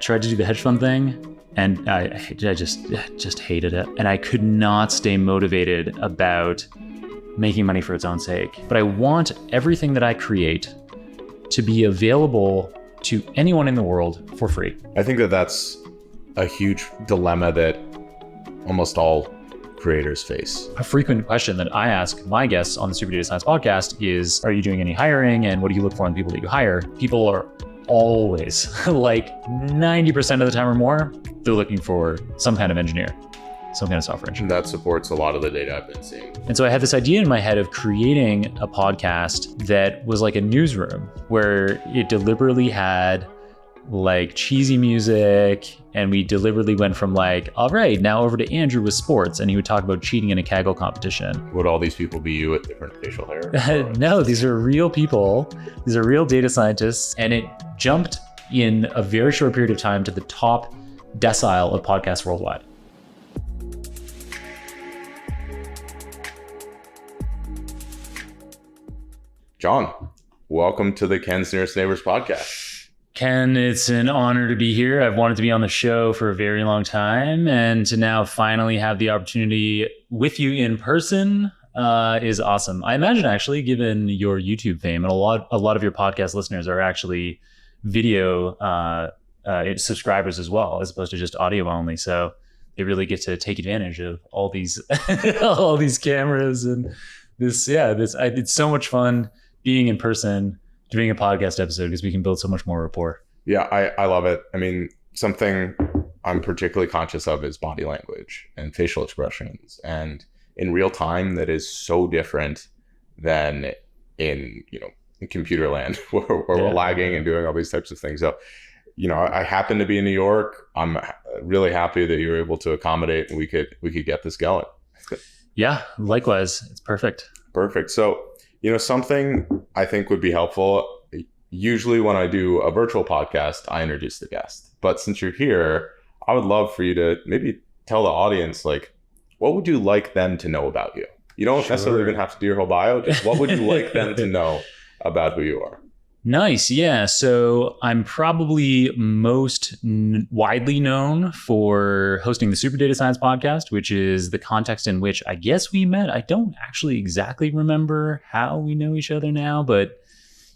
tried to do the hedge fund thing, and I just hated it. And I could not stay motivated about making money for its own sake. But I want everything that I create to be available to anyone in the world for free. I think that that's a huge dilemma that almost all creators face. A frequent question that I ask my guests on the Super Data Science podcast is, are you doing any hiring, and what do you look for in the people that you hire? People are always, like 90% of the time or more, they're looking for some kind of engineer, some kind of software engineer. That supports a lot of the data I've been seeing. And so I had this idea in my head of creating a podcast that was like a newsroom, where it deliberately had like cheesy music, and we deliberately went from like, all right, now over to Andrew with sports, and he would talk about cheating in a Kaggle competition. Would all these people be you with different facial hair? No, these are real people. These are real data scientists. And it jumped in a very short period of time to the top decile of podcasts worldwide. John, welcome to the Ken's Nearest Neighbors podcast. Ken, it's an honor to be here. I've wanted to be on the show for a very long time, and to now finally have the opportunity with you in person is awesome. I imagine, actually, given your YouTube fame, and a lot of your podcast listeners are actually video subscribers as well, as opposed to just audio only. So they really get to take advantage of all these all these cameras and this. It's so much fun being in person, doing a podcast episode, because we can build so much more rapport. Yeah, I love it. I mean, something I'm particularly conscious of is body language and facial expressions, and in real time, that is so different than in computer land where we're lagging and doing all these types of things. So, I happen to be in New York. I'm really happy that you were able to accommodate, and we could get this going. Yeah, likewise. It's perfect. Perfect. So, something I think would be helpful. Usually when I do a virtual podcast, I introduce the guest. But since you're here, I would love for you to maybe tell the audience, like, what would you like them to know about you? You don't necessarily even have to do your whole bio. Just what would you like them to know about who you are? Nice. Yeah. So I'm probably most widely known for hosting the Super Data Science podcast, which is the context in which I guess we met. I don't actually exactly remember how we know each other now, but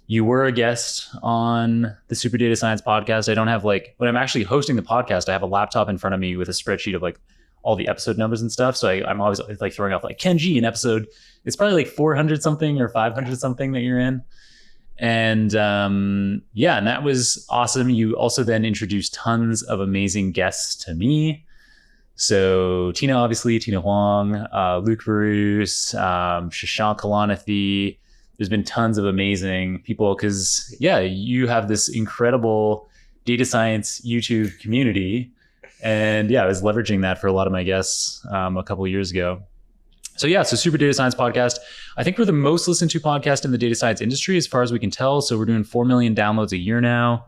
you were a guest on the Super Data Science podcast. I don't have when I'm actually hosting the podcast, I have a laptop in front of me with a spreadsheet of all the episode numbers and stuff. So I'm always throwing off Ken G, an episode. It's probably 400 something or 500 something that you're in. And and that was awesome. You also then introduced tons of amazing guests to me. So Tina Huang, Luke Bruce, Shashank Kalanithi. There's been tons of amazing people because, you have this incredible data science YouTube community. And I was leveraging that for a lot of my guests a couple of years ago. So Super Data Science Podcast. I think we're the most listened to podcast in the data science industry as far as we can tell. So we're doing 4 million downloads a year now.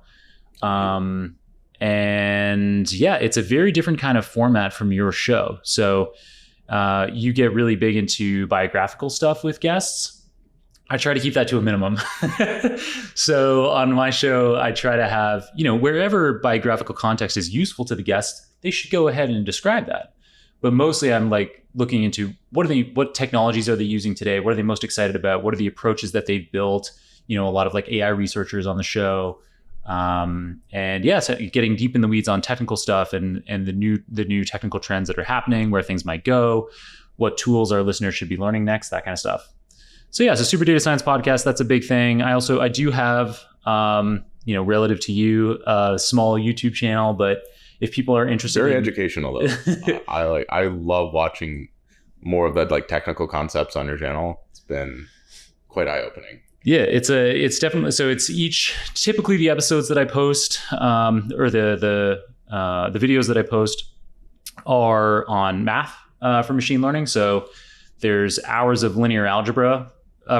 It's a very different kind of format from your show. So you get really big into biographical stuff with guests. I try to keep that to a minimum. So on my show, I try to have, wherever biographical context is useful to the guest, they should go ahead and describe that. But mostly I'm looking into what technologies are they using today? What are they most excited about? What are the approaches that they've built? A lot of AI researchers on the show. So getting deep in the weeds on technical stuff and the new technical trends that are happening, where things might go, what tools our listeners should be learning next, that kind of stuff. So Super Data Science Podcast, that's a big thing. I do have, relative to you, a small YouTube channel, but if people are interested, very educational though. I love watching more of that technical concepts on your channel. It's been quite eye-opening. Yeah, it's definitely, so it's typically the episodes that I post, or the videos that I post are on math for machine learning. So there's hours of linear algebra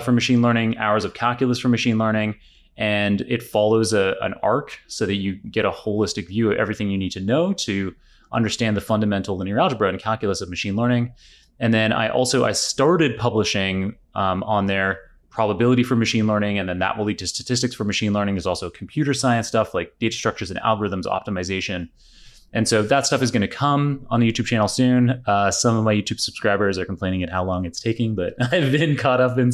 for machine learning, hours of calculus for machine learning, and it follows an arc so that you get a holistic view of everything you need to know to understand the fundamental linear algebra and calculus of machine learning. And then I started publishing on there probability for machine learning, and then that will lead to statistics for machine learning. There's also computer science stuff like data structures and algorithms optimization. And so that stuff is going to come on the YouTube channel soon. Some of my YouTube subscribers are complaining at how long it's taking, but I've been caught up in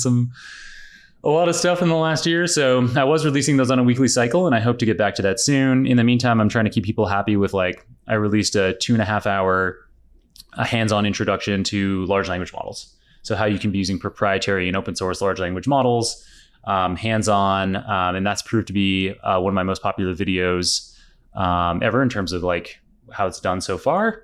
a lot of stuff in the last year. So I was releasing those on a weekly cycle, and I hope to get back to that soon. In the meantime, I'm trying to keep people happy with I released a 2.5 hour hands-on introduction to large language models. So how you can be using proprietary and open source large language models, hands-on, and that's proved to be one of my most popular videos ever in terms of how it's done so far.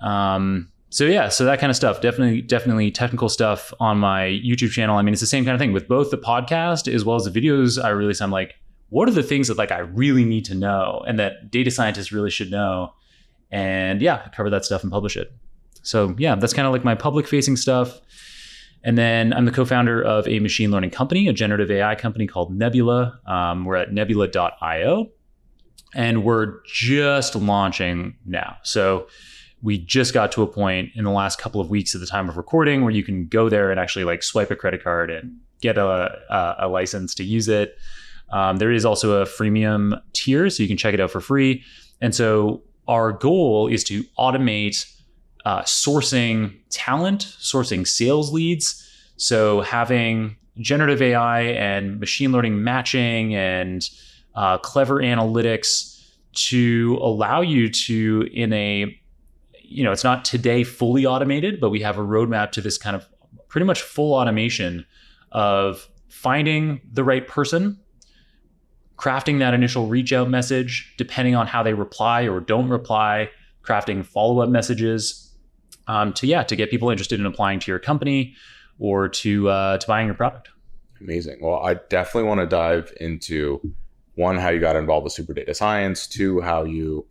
So that kind of stuff, definitely technical stuff on my YouTube channel. I mean, it's the same kind of thing with both the podcast as well as the videos I release. I'm like, what are the things that I really need to know and that data scientists really should know? And I cover that stuff and publish it. So that's kind of my public facing stuff. And then I'm the co-founder of a machine learning company, a generative AI company called Nebula. We're at nebula.io. And we're just launching now. So we just got to a point in the last couple of weeks at the time of recording where you can go there and actually swipe a credit card and get a license to use it. There is also a freemium tier, so you can check it out for free. And so our goal is to automate sourcing talent, sourcing sales leads. So having generative AI and machine learning matching and clever analytics to allow you to, it's not today fully automated, but we have a roadmap to this kind of pretty much full automation of finding the right person, crafting that initial reach out message, depending on how they reply or don't reply, crafting follow-up messages to get people interested in applying to your company or to buying your product. Amazing. Well, I definitely want to dive into one, how you got involved with super data science, two, how you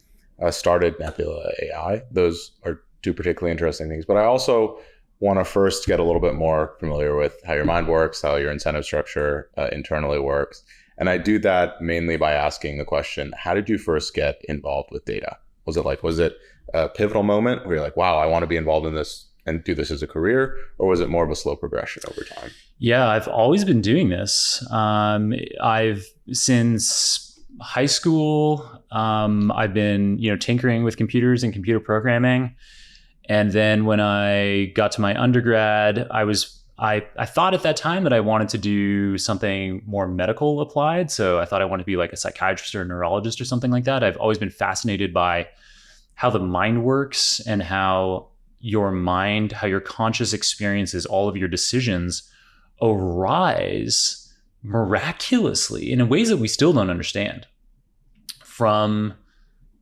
started Nebula AI. Those are two particularly interesting things. But I also want to first get a little bit more familiar with how your mind works, how your incentive structure internally works. And I do that mainly by asking the question, how did you first get involved with data? Was it a pivotal moment where you're like, wow, I want to be involved in this and do this as a career? Or was it more of a slow progression over time? Yeah, I've always been doing this. Since high school, I've been, tinkering with computers and computer programming. And then when I got to my undergrad, I thought at that time that I wanted to do something more medical applied. So I thought I wanted to be a psychiatrist or a neurologist or something like that. I've always been fascinated by how the mind works and how your conscious experiences, all of your decisions arise miraculously in ways that we still don't understand, from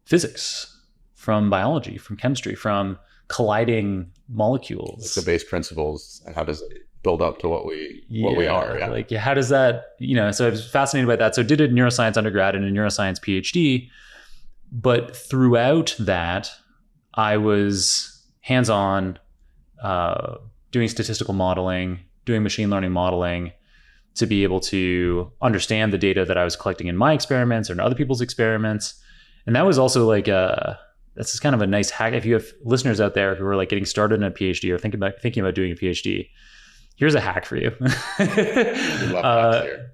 physics, from biology, from chemistry, from colliding molecules. The base principles, and how does it build up to what we are? Yeah. How does that, so I was fascinated by that. So I did a neuroscience undergrad and a neuroscience PhD, but throughout that, I was hands-on, doing statistical modeling, doing machine learning modeling to be able to understand the data that I was collecting in my experiments or in other people's experiments. And that was also that's just kind of a nice hack. If you have listeners out there who are getting started in a PhD or thinking about doing a PhD, here's a hack for you.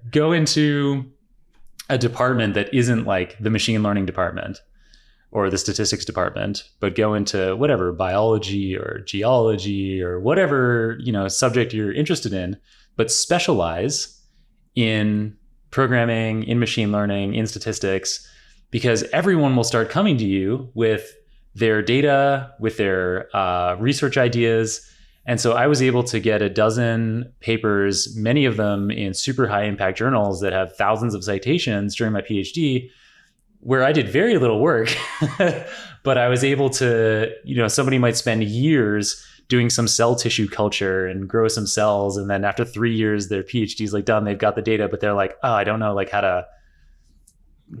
Go into a department that isn't the machine learning department or the statistics department, but go into whatever, biology or geology or whatever, subject you're interested in, but specialize in programming, in machine learning, in statistics, because everyone will start coming to you with their data, with their research ideas. And so I was able to get a dozen papers, many of them in super high impact journals that have thousands of citations during my PhD, where I did very little work, but I was able to, somebody might spend years doing some cell tissue culture and grow some cells. And then after 3 years, their PhD's done, they've got the data, but they're like, oh, I don't know how to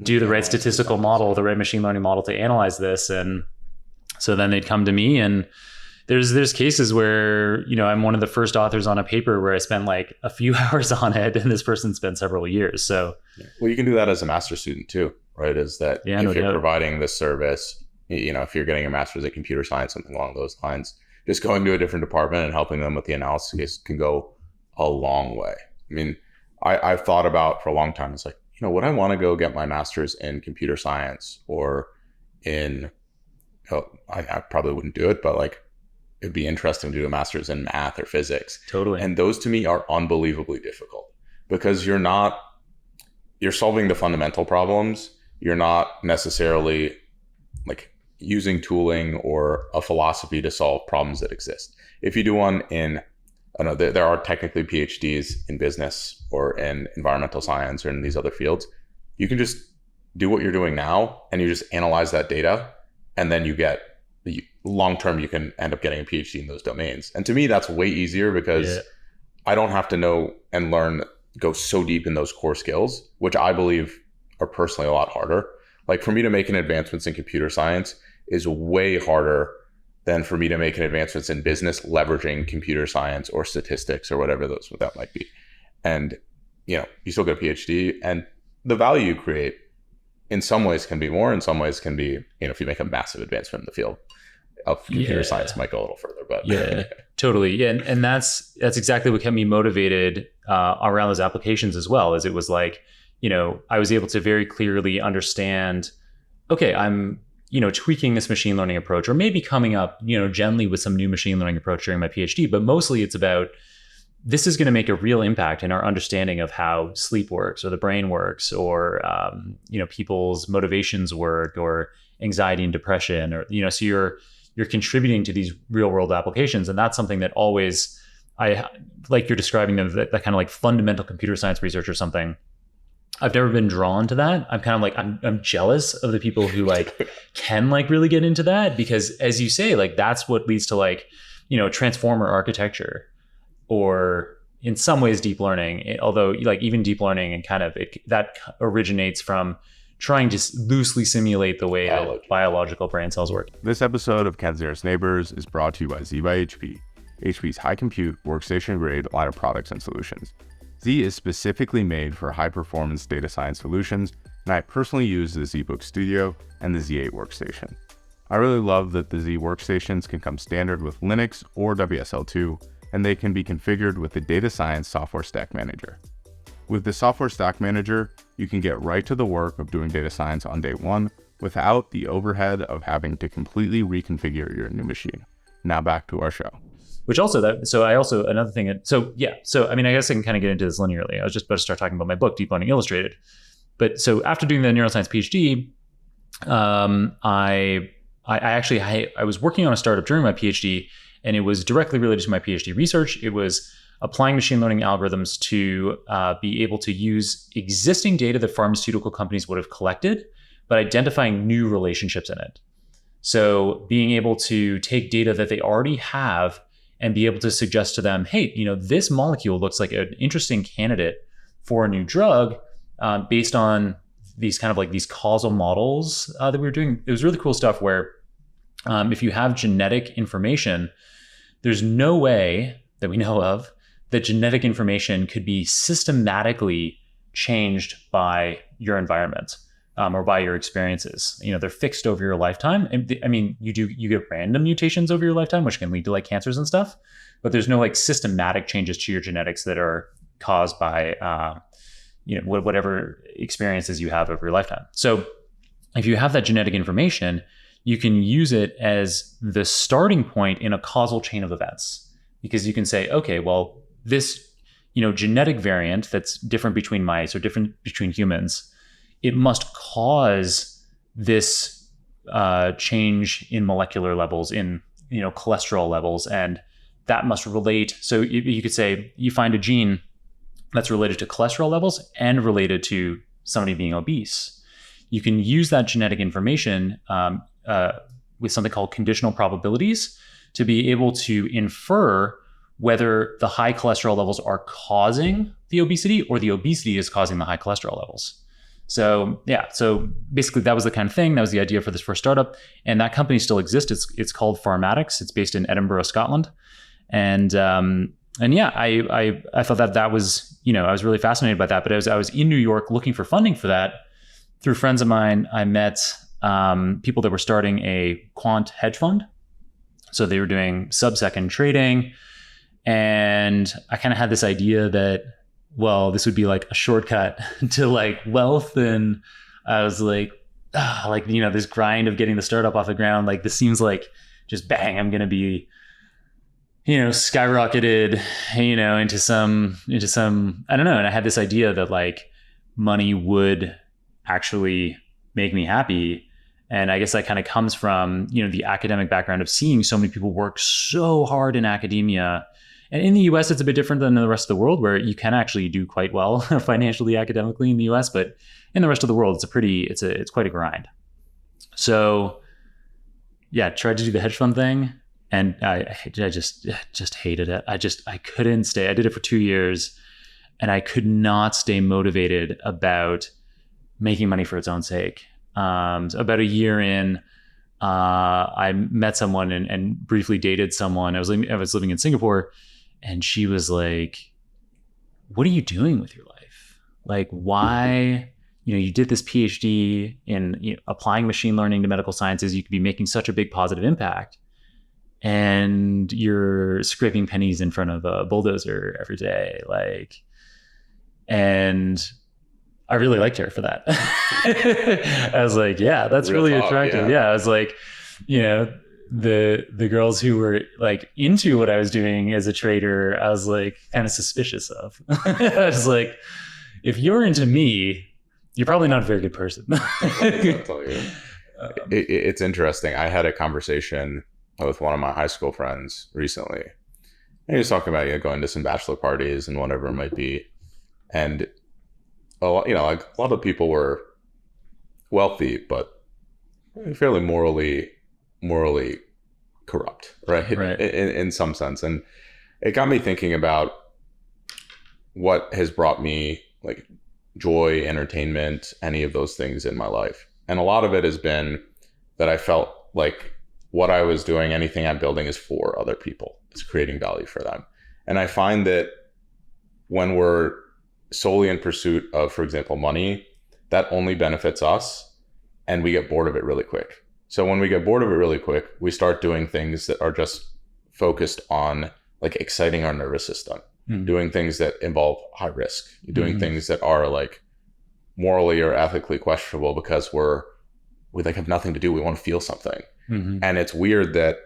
do the right statistical model, the right machine learning model to analyze this. And so then they'd come to me, and there's cases where, I'm one of the first authors on a paper where I spent a few hours on it and this person spent several years. So, well, you can do that as a master's student too, right? Is that if you're providing this service, if you're getting a master's in computer science, something along those lines, just going to a different department and helping them with the analysis can go a long way. I I mean, I've thought about for a long time, it's like, would I want to go get my master's in computer science or in, I probably wouldn't do it, but like, it'd be interesting to do a master's in math or physics. Totally. And those to me are unbelievably difficult because you're solving the fundamental problems. You're not necessarily like using tooling or a philosophy to solve problems that exist. If you do one in, I don't know, there are technically PhDs in business or in environmental science or in these other fields. You can just do what you're doing now and you just analyze that data, and then you get long term, you can end up getting a PhD in those domains. And to me, that's way easier because I don't have to know and go so deep in those core skills, which I believe are personally a lot harder. Like for me to make an advancements in computer science is way harder than for me to make an advancements in business leveraging computer science or statistics or whatever that might be. And, you still get a PhD, and the value you create in some ways can be more, in some ways can be, if you make a massive advancement in the field of computer science, might go a little further, but totally. Yeah. And that's exactly what kept me motivated around those applications as well, as it was like, I was able to very clearly understand, okay, I'm, tweaking this machine learning approach, or maybe coming up, gently with some new machine learning approach during my PhD. But mostly it's about, this is going to make a real impact in our understanding of how sleep works or the brain works, or, people's motivations work, or anxiety and depression, or, so you're contributing to these real world applications. And that's something that always, like you're describing them, that kind of like fundamental computer science research or something. I've never been drawn to that. I'm kind of like, I'm jealous of the people who like can like really get into that, because as you say, like that's what leads to like, transformer architecture, or in some ways deep learning, although like even deep learning and kind of that originates from trying to loosely simulate the way that biological brain cells work. This episode of Ken's Nearest Neighbors is brought to you by Z by HP, HP's high compute workstation grade line of products and solutions. Z is specifically made for high-performance data science solutions, and I personally use the ZBook Studio and the Z8 workstation. I really love that the Z workstations can come standard with Linux or WSL2, and they can be configured with the Data Science Software Stack Manager. With the Software Stack Manager, you can get right to the work of doing data science on day one without the overhead of having to completely reconfigure your new machine. Now back to our show. Which also another thing. I mean, I guess I can kind of get into this linearly. I was just about to start talking about my book, Deep Learning Illustrated. But so after doing the neuroscience PhD, I was working on a startup during my PhD, and it was directly related to my PhD research. It was applying machine learning algorithms to be able to use existing data that pharmaceutical companies would have collected, but identifying new relationships in it. So being able to take data that they already have and be able to suggest to them, hey, this molecule looks like an interesting candidate for a new drug based on these kind of like these causal models that we were doing. It was really cool stuff where if you have genetic information, there's no way that we know of that genetic information could be systematically changed by your environment or by your experiences. They're fixed over your lifetime. And I mean, you get random mutations over your lifetime, which can lead to like cancers and stuff, but there's no like systematic changes to your genetics that are caused by, whatever experiences you have over your lifetime. So if you have that genetic information, you can use it as the starting point in a causal chain of events, because you can say, okay, well, this, genetic variant that's different between mice or different between humans, it must cause this change in molecular levels, in cholesterol levels, and that must relate. So you could say you find a gene that's related to cholesterol levels and related to somebody being obese. You can use that genetic information with something called conditional probabilities to be able to infer whether the high cholesterol levels are causing the obesity or the obesity is causing the high cholesterol levels. So basically that was the kind of thing. That was the idea for this first startup. And that company still exists. It's called Pharmatics. It's based in Edinburgh, Scotland. And I thought that was, I was really fascinated by that. But as I was in New York looking for funding for that, through friends of mine, I met people that were starting a quant hedge fund. So they were doing sub-second trading. And I kind of had this idea that well, this would be like a shortcut to like wealth. And I was like, like, you know, this grind of getting the startup off the ground, like this seems like just bang, I'm going to be, you know, skyrocketed, you know, into some, I don't know. And I had this idea that like money would actually make me happy. And I guess that kind of comes from, you know, the academic background of seeing so many people work so hard in academia. And in the US, it's a bit different than the rest of the world, where you can actually do quite well financially, academically in the US, but in the rest of the world, it's quite a grind. So yeah, tried to do the hedge fund thing, and I just hated it. I couldn't stay. I did it for 2 years, and I could not stay motivated about making money for its own sake. About a year in, I met someone and briefly dated someone. I was living in Singapore, and she was like, "What are you doing with your life? Like, why? You know, you did this PhD in, you know, applying machine learning to medical sciences. You could be making such a big positive impact, and you're scraping pennies in front of a bulldozer every day." Like, and I really liked her for that. I was like, yeah, that's real really attractive. Yeah. I was like, you know, the girls who were like into what I was doing as a trader, I was like kind of suspicious of. I was like, if you're into me, you're probably not a very good person. I'll tell you. It's interesting. I had a conversation with one of my high school friends recently. He was talking about, you know, going to some bachelor parties and whatever it might be. And you know, like a lot of people were wealthy, but fairly morally corrupt, right? In some sense. And it got me thinking about what has brought me like joy, entertainment, any of those things in my life. And a lot of it has been that I felt like what I was doing, anything I'm building, is for other people. It's creating value for them. And I find that when we're solely in pursuit of, for example, money, that only benefits us, and we get bored of it really quick. So when we get bored of it really quick, we start doing things that are just focused on like exciting our nervous system, doing things that involve high risk, doing things that are like morally or ethically questionable because we like have nothing to do. We want to feel something. And it's weird that,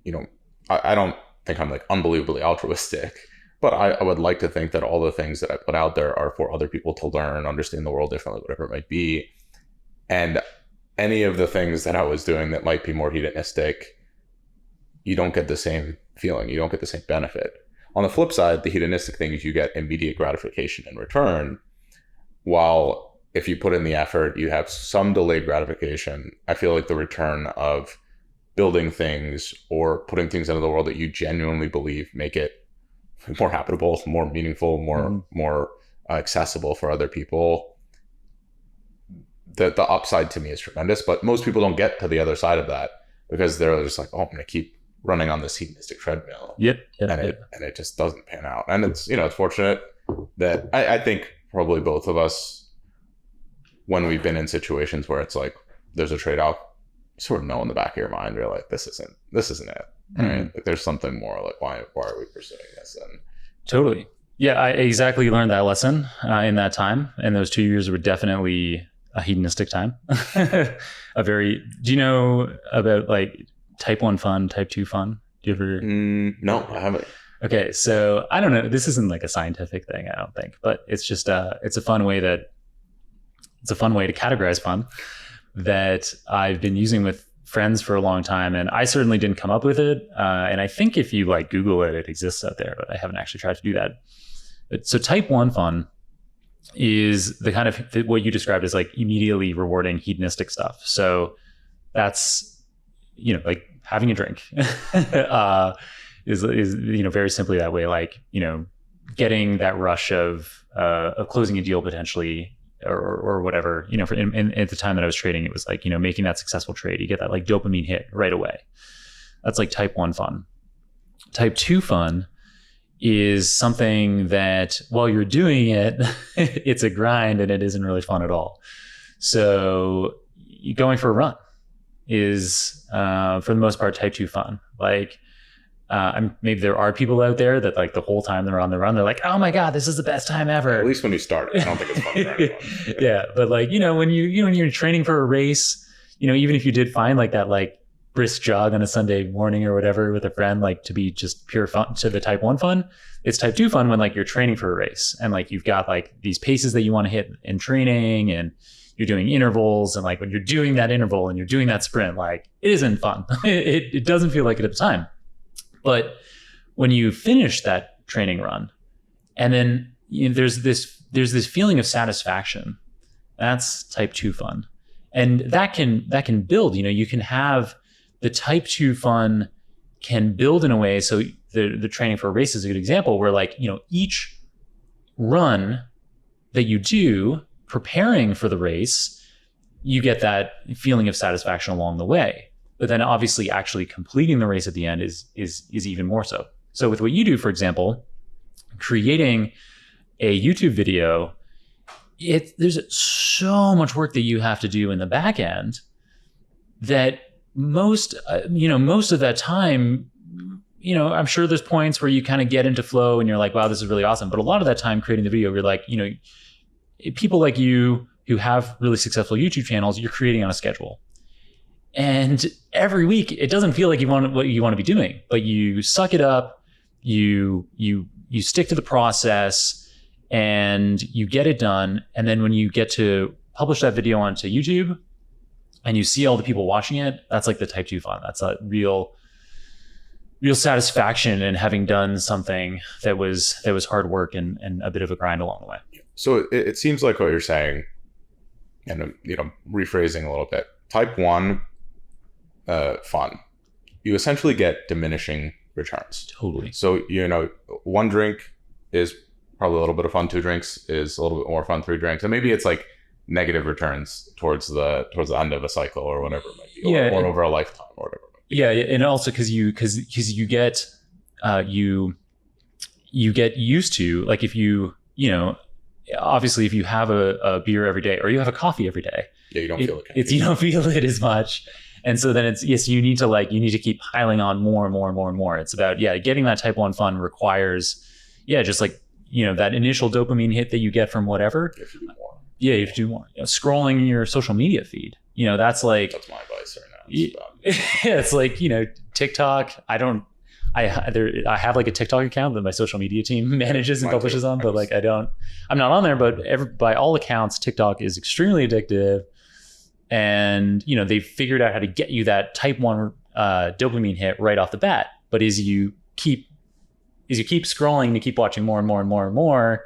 you know, I don't think I'm like unbelievably altruistic, but I would like to think that all the things that I put out there are for other people to learn, understand the world differently, whatever it might be. And any of the things that I was doing that might be more hedonistic, you don't get the same feeling. You don't get the same benefit. On the flip side, the hedonistic things, you get immediate gratification in return. While if you put in the effort, you have some delayed gratification. I feel like the return of building things or putting things into the world that you genuinely believe make it more habitable, more meaningful, more accessible for other people. The upside to me is tremendous, but most people don't get to the other side of that because they're just like, oh, I'm going to keep running on this hedonistic treadmill. And it just doesn't pan out. And it's, you know, it's fortunate that I think probably both of us, when we've been in situations where it's like there's a trade-off, you sort of know in the back of your mind, you're like, this isn't it. Right? Like there's something more, like why are we pursuing this? And totally. Yeah, I exactly learned that lesson in that time. And those 2 years were definitely a hedonistic time. Do you know about like type 1 fun, type 2 fun? Do you ever? No, I haven't. Okay. So I don't know. This isn't like a scientific thing, I don't think, but it's just it's a fun way to categorize fun that I've been using with friends for a long time. And I certainly didn't come up with it. And I think if you like Google it, it exists out there, but I haven't actually tried to do that. So type 1 fun is the kind of what you described as like immediately rewarding hedonistic stuff. So that's, you know, like having a drink is, you know, very simply that way, like, you know, getting that rush of closing a deal potentially or whatever, you know, at the time that I was trading, it was like, you know, making that successful trade, you get that like dopamine hit right away. That's like type 1 fun. Type 2 fun is something that while you're doing it, it's a grind and it isn't really fun at all. So going for a run is, for the most part, type 2 fun. Like Maybe there are people out there that like the whole time they're on the run, they're like, oh my God, this is the best time ever. At least when you start, I don't think it's fun for anyone. Yeah. But like, when you're training for a race, even if you did find like that, like brisk jog on a Sunday morning or whatever with a friend, like to be just pure fun, to the type 1 fun, it's type 2 fun when like you're training for a race and like you've got like these paces that you want to hit in training and you're doing intervals, and like when you're doing that interval and you're doing that sprint, like it isn't fun. It doesn't feel like it at the time. But when you finish that training run, and then there's this feeling of satisfaction, that's type 2 fun, and that can build. You can have the type 2 fun can build in a way. So the training for a race is a good example where like each run that you do preparing for the race, you get that feeling of satisfaction along the way. But then obviously actually completing the race at the end is even more so. So with what you do, for example, creating a YouTube video, there's so much work that you have to do in the back end that most of that time, I'm sure there's points where you kind of get into flow and you're like, wow, this is really awesome. But a lot of that time creating the video, you're like, people like you who have really successful YouTube channels, you're creating on a schedule. And every week, it doesn't feel like what you want to be doing, but you suck it up, you stick to the process, and you get it done. And then when you get to publish that video onto YouTube, and you see all the people watching it, that's like the type 2 fun. That's a real satisfaction in having done something that was hard work and a bit of a grind along the way. So it seems like what you're saying, and rephrasing a little bit, type 1 fun, you essentially get diminishing returns. Totally. So 1 drink is probably a little bit of fun, 2 drinks is a little bit more fun, 3 drinks, and maybe it's like negative returns towards the end of a cycle or whatever it might be, or over a lifetime or whatever it might be. Yeah, and also because you get you get used to, like, if obviously if you have a beer every day or you have a coffee every day, you don't feel it. You don't feel it as much. And so then you need to keep piling on more and more and more and more. It's about, getting that type 1 fun requires, just like, that initial dopamine hit that you get from whatever. You have to do more. Yeah, you have to do more. Scrolling your social media feed, that's my advice right now. It's like, TikTok. I have like a TikTok account that my social media team manages and publishes on, but like I'm not on there, but by all accounts, TikTok is extremely addictive. And, they've figured out how to get you that type 1 dopamine hit right off the bat. But as you keep scrolling, to keep watching more and more and more and more,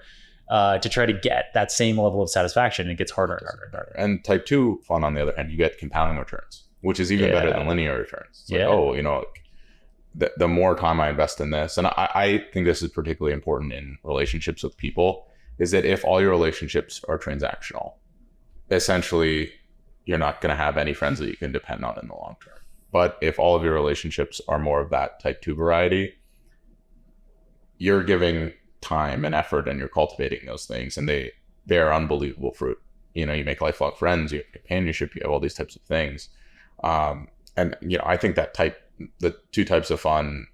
to try to get that same level of satisfaction, it gets harder and harder and harder. And type 2 fun, on the other hand, you get compounding returns, which is even better than linear returns. It's like, the more time I invest in this, and I think this is particularly important in relationships with people, is that if all your relationships are transactional, essentially you're not going to have any friends that you can depend on in the long term. But if all of your relationships are more of that type 2 variety, you're giving time and effort and you're cultivating those things, and they bear unbelievable fruit. You make lifelong friends, you have companionship, you have all these types of things. And I think that the 2 types of fun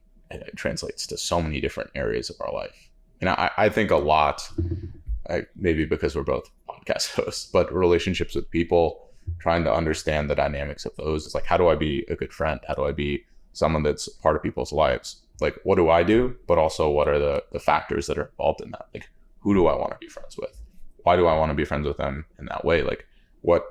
translates to so many different areas of our life. And I think a lot, maybe because we're both podcast hosts, but relationships with people, trying to understand the dynamics of those. It's like, how do I be a good friend? How do I be someone that's part of people's lives? Like, what do I do? But also, what are the factors that are involved in that? Like, who do I want to be friends with? Why do I want to be friends with them in that way? Like, what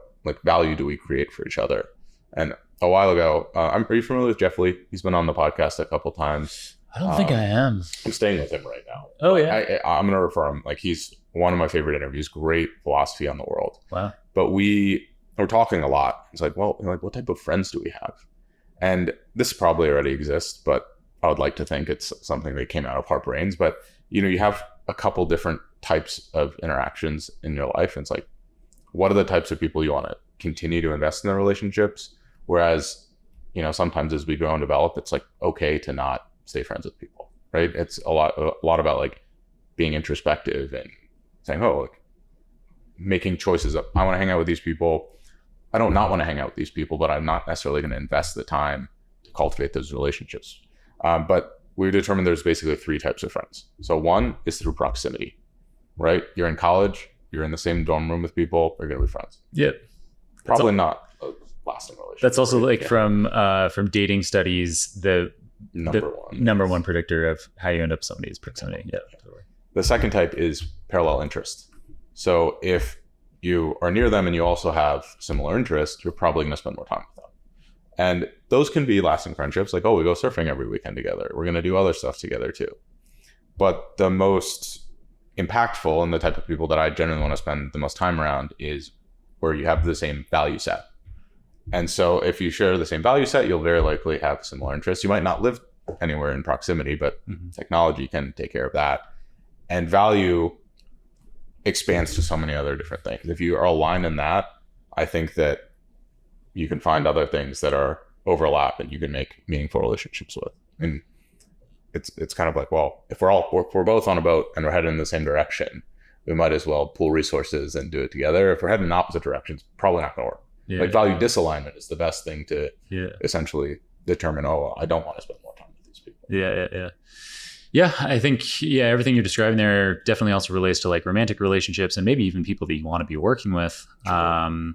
value do we create for each other? And a while ago, are you familiar with Jeff Lee? He's been on the podcast a couple times. I don't think I am. I'm staying with him right now. Oh, yeah. I'm going to refer him. Like, he's one of my favorite interviews. Great philosophy on the world. Wow. But we're talking a lot. It's like, well, what type of friends do we have? And this probably already exists, but I would like to think it's something that came out of our brains. But, you have a couple different types of interactions in your life. And it's like, what are the types of people you want to continue to invest in their relationships? Whereas, sometimes as we grow and develop, it's like, okay to not stay friends with people, right? It's a lot about like being introspective and saying, making choices of, I want to hang out with these people. I don't not want to hang out with these people, but I'm not necessarily going to invest the time to cultivate those relationships. But we determined there's basically 3 types of friends. So one is through proximity, right? You're in college, you're in the same dorm room with people, you're going to be friends. Yep. Probably not a lasting relationship. That's also like from dating studies, the number one predictor of how you end up with somebody is proximity. Yeah. Totally. The second type is parallel interest. So if you are near them and you also have similar interests, you're probably going to spend more time with them. And those can be lasting friendships. Like, oh, we go surfing every weekend together. We're going to do other stuff together too. But the most impactful and the type of people that I generally want to spend the most time around is where you have the same value set. And so if you share the same value set, you'll very likely have similar interests. You might not live anywhere in proximity, but technology can take care of that. And value expands to so many other different things. If you are aligned in that, I think that you can find other things that are overlap and you can make meaningful relationships with. And it's kind of like, well, if we're both on a boat and we're heading in the same direction, we might as well pool resources and do it together. If we're heading in opposite directions, probably not going to work. Yeah. Like value disalignment is the best thing to essentially determine, oh, I don't want to spend more time with these people. Yeah, I think, everything you're describing there definitely also relates to like romantic relationships and maybe even people that you want to be working with. Sure.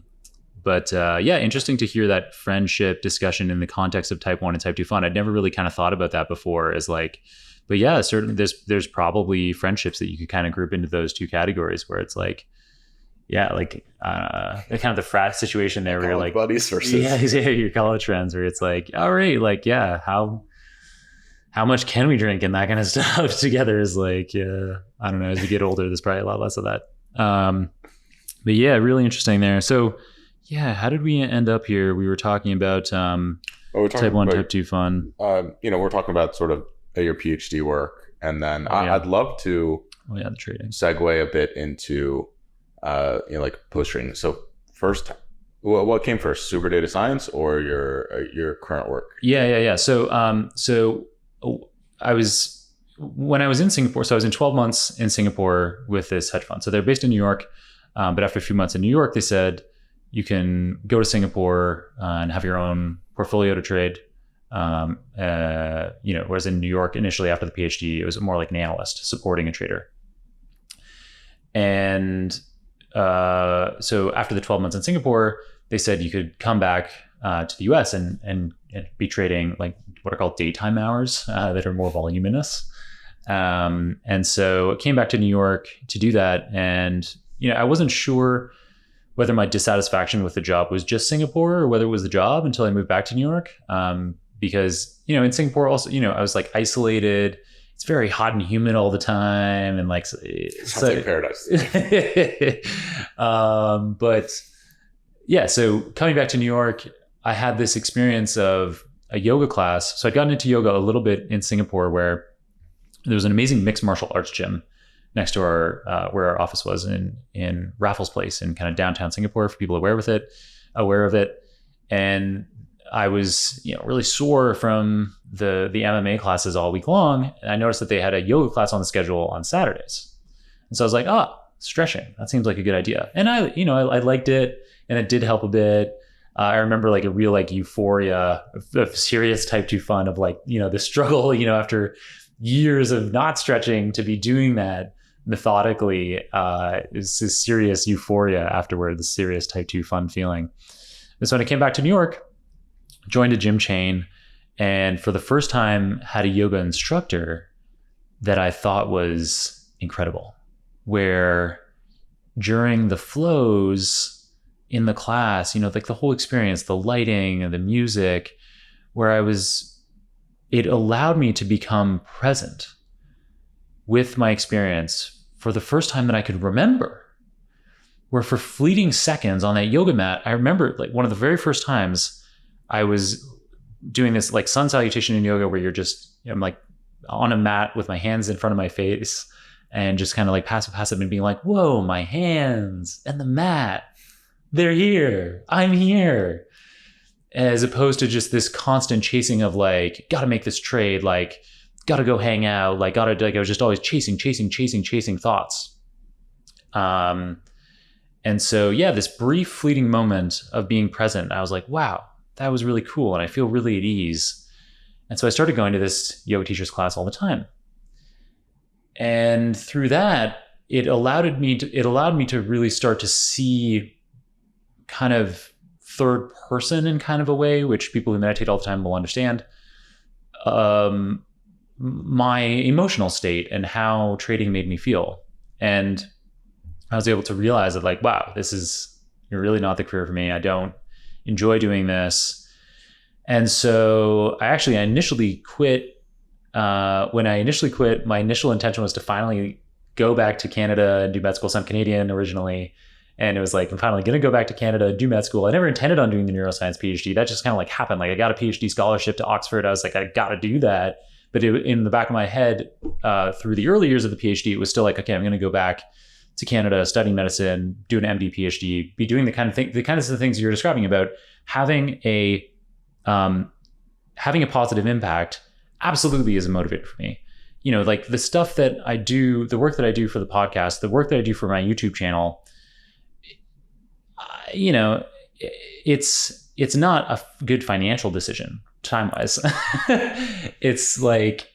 But interesting to hear that friendship discussion in the context of type 1 and type 2 fun. I'd never really kind of thought about that before as like, but yeah, certainly there's probably friendships that you could kind of group into those 2 categories where it's like, kind of the frat situation there where you're like buddies versus your college friends where it's like, all right, like, how much can we drink and that kind of stuff together is like, I don't know, as we get older, there's probably a lot less of that. But yeah, really interesting there. So how did we end up here? We were talking about type 1, type 2 fun. We're talking about sort of your PhD work. And then I'd love to the trading segue a bit into like post-trading. So first, what came first, super data science or your current work? Yeah. So when I was in Singapore, so I was in 12 months in Singapore with this hedge fund. So they're based in New York. But after a few months in New York, they said, you can go to Singapore and have your own portfolio to trade. Whereas in New York, initially after the PhD, it was more like an analyst supporting a trader. And so after the 12 months in Singapore, they said you could come back to the US and be trading like what are called daytime hours that are more voluminous. And so I came back to New York to do that. And, I wasn't sure whether my dissatisfaction with the job was just Singapore or whether it was the job until I moved back to New York. Because, in Singapore also, I was like isolated. It's very hot and humid all the time. And like, it's like paradise. So coming back to New York, I had this experience of a yoga class. So I'd gotten into yoga a little bit in Singapore where there was an amazing mixed martial arts gym next to our where our office was in Raffles Place in kind of downtown Singapore for people aware of it. And I was really sore from the MMA classes all week long. And I noticed that they had a yoga class on the schedule on Saturdays. And so I was like, stretching, that seems like a good idea. And I liked it and it did help a bit. I remember like a real like euphoria of serious type 2 fun of like, the struggle, after years of not stretching to be doing that methodically is this serious euphoria afterward, the serious type 2 fun feeling. And so when I came back to New York, joined a gym chain, and for the first time had a yoga instructor that I thought was incredible, where during the flows in the class, like the whole experience, the lighting and the music, where it allowed me to become present with my experience for the first time that I could remember, where for fleeting seconds on that yoga mat, I remember like one of the very first times I was doing this like sun salutation in yoga where I'm like on a mat with my hands in front of my face and just kind of like passive and being like, whoa, my hands and the mat, they're here, I'm here. As opposed to just this constant chasing of like, gotta make this trade, like gotta go hang out, like I was just always chasing thoughts. And so, this brief fleeting moment of being present, I was like, wow, that was really cool. And I feel really at ease. And so I started going to this yoga teacher's class all the time. And through that, it allowed me to really start to see kind of third person in kind of a way, which people who meditate all the time will understand, my emotional state and how trading made me feel. And I was able to realize that, like, wow, this is really not the career for me. I don't enjoy doing this. And so I initially quit. When I initially quit, my initial intention was to finally go back to Canada and do med school. So I'm Canadian originally. And it was like, I'm finally going to go back to Canada and do med school. I never intended on doing the neuroscience PhD. That just kind of like happened. Like I got a PhD scholarship to Oxford. I was like, I got to do that. But in the back of my head, through the early years of the PhD, it was still like, okay, I'm going to go back to Canada, study medicine, do an MD, PhD, be doing the kind of things you're describing about having a positive impact. Absolutely is a motivator for me. You know, like the stuff that I do, the work that I do for the podcast, the work that I do for my YouTube channel, you know, it's not a good financial decision time-wise. It's like,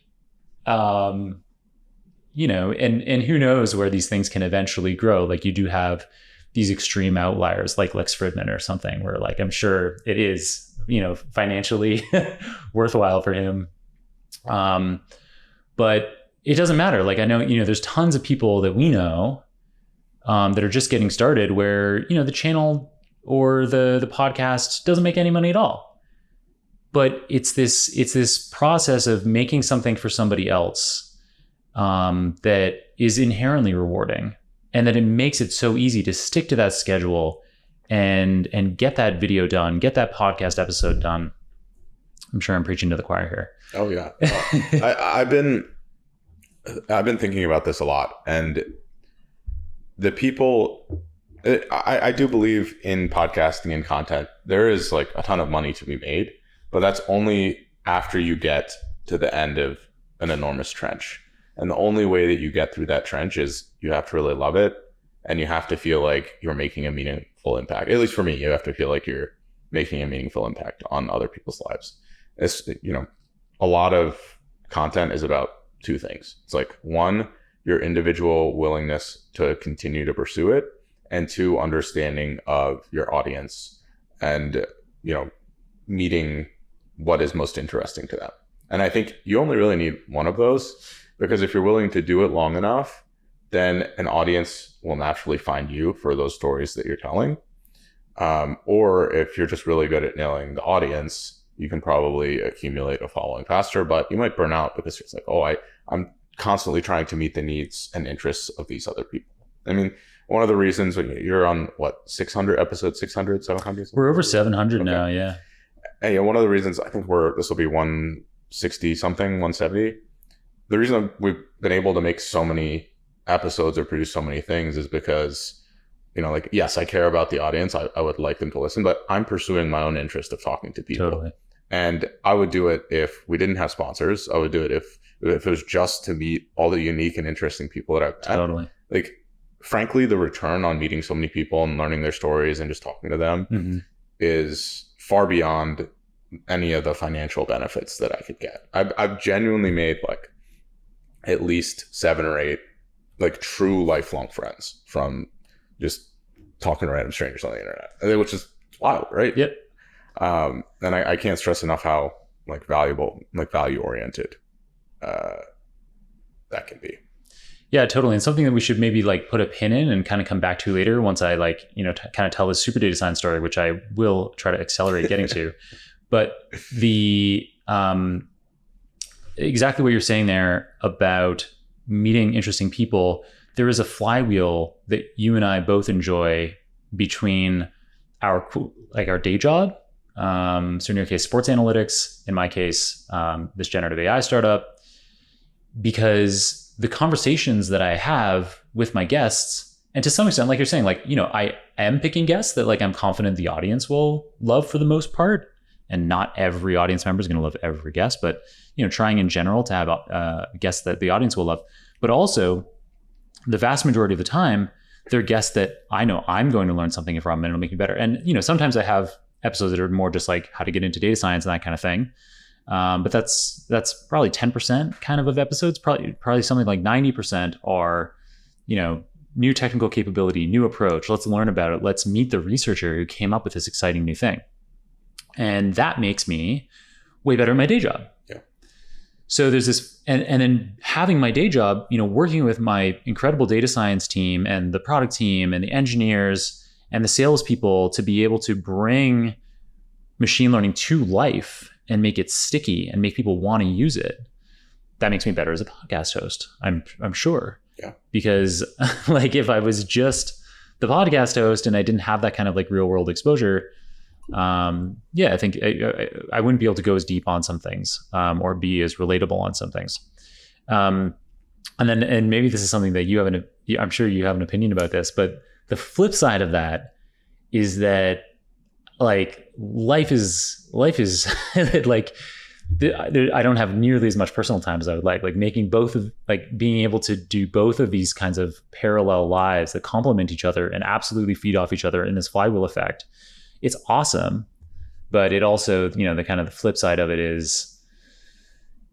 you know, and who knows where these things can eventually grow. Like you do have these extreme outliers like Lex Fridman or something where like, I'm sure it is, you know, financially worthwhile for him. But it doesn't matter. Like I know, you know, there's tons of people that we know that are just getting started where, you know, the channel or the podcast doesn't make any money at all. But it's this process of making something for somebody else that is inherently rewarding, and that it makes it so easy to stick to that schedule and get that video done, get that podcast episode done. I'm sure I'm preaching to the choir here. Oh yeah. I've been thinking about this a lot, and the people, I do believe in podcasting and content. There is like a ton of money to be made, but that's only after you get to the end of an enormous trench. And the only way that you get through that trench is you have to really love it, and you have to feel like you're making a meaningful impact. At least for me, you have to feel like you're making a meaningful impact on other people's lives. It's, you know, a lot of content is about two things. It's like, one, your individual willingness to continue to pursue it, and two, understanding of your audience and, you know, meeting what is most interesting to them. And I think you only really need one of those, because if you're willing to do it long enough, then an audience will naturally find you for those stories that you're telling. Or if you're just really good at nailing the audience, you can probably accumulate a following faster, but you might burn out because it's like, oh, I'm constantly trying to meet the needs and interests of these other people. I mean, one of the reasons when you're on 600 episodes, 600, 700? We're over 700 now. Yeah. And yeah, one of the reasons I think this will be 160 something, 170. The reason we've been able to make so many episodes or produce so many things is because, you know, like, yes, I care about the audience. I would like them to listen, but I'm pursuing my own interest of talking to people. Totally. And I would do it if we didn't have sponsors. I would do it if it was just to meet all the unique and interesting people that I've met. Totally. Like, frankly, the return on meeting so many people and learning their stories and just talking to them is far beyond any of the financial benefits that I could get. I've genuinely made like at least 7 or 8 like true lifelong friends from just talking to random strangers on the internet, which is wild, right? Yep. And I can't stress enough how like valuable, like value oriented that can be. Yeah, totally. And something that we should maybe like put a pin in and kind of come back to later once I like, you know, kind of tell this super data science story, which I will try to accelerate getting to. But the exactly what you're saying there about meeting interesting people, there is a flywheel that you and I both enjoy between our day job. So in your case, sports analytics, in my case, this generative AI startup, because the conversations that I have with my guests, and to some extent, like you're saying, like, you know, I am picking guests that like I'm confident the audience will love for the most part. And not every audience member is going to love every guest, but, you know, trying in general to have guests that the audience will love. But also, the vast majority of the time, they're guests that I know I'm going to learn something from and it'll make me better. And, you know, sometimes I have episodes that are more just like how to get into data science and that kind of thing. But that's probably 10% kind of episodes. Probably something like 90% are, new technical capability, new approach. Let's learn about it. Let's meet the researcher who came up with this exciting new thing. And that makes me way better at my day job. Yeah. So there's this, and then having my day job, working with my incredible data science team and the product team and the engineers and the salespeople to be able to bring machine learning to life and make it sticky and make people want to use it. That makes me better as a podcast host. I'm sure. Yeah. Because if I was just the podcast host and I didn't have that kind of real world exposure, I think I wouldn't be able to go as deep on some things, or be as relatable on some things. And maybe this is something that I'm sure you have an opinion about this, but the flip side of that is that life is I don't have nearly as much personal time as I would like making both of being able to do both of these kinds of parallel lives that complement each other and absolutely feed off each other in this flywheel effect. It's awesome, but it also, the kind of the flip side of it is,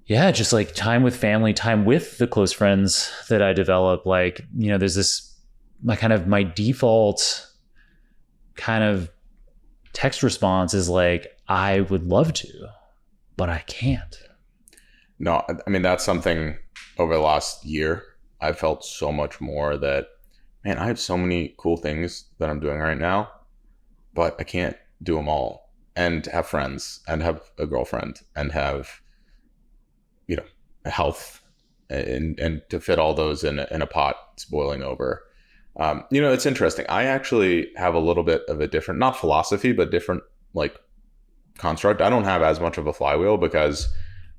just time with family, time with the close friends that I develop. There's this, my default kind of text response is I would love to, but I can't. No, I mean, that's something over the last year, I've felt so much more that, man, I have so many cool things that I'm doing right now, but I can't do them all and have friends and have a girlfriend and have, health and to fit all those in a pot that's boiling over. It's interesting. I actually have a little bit of a different, not philosophy, but different construct. I don't have as much of a flywheel because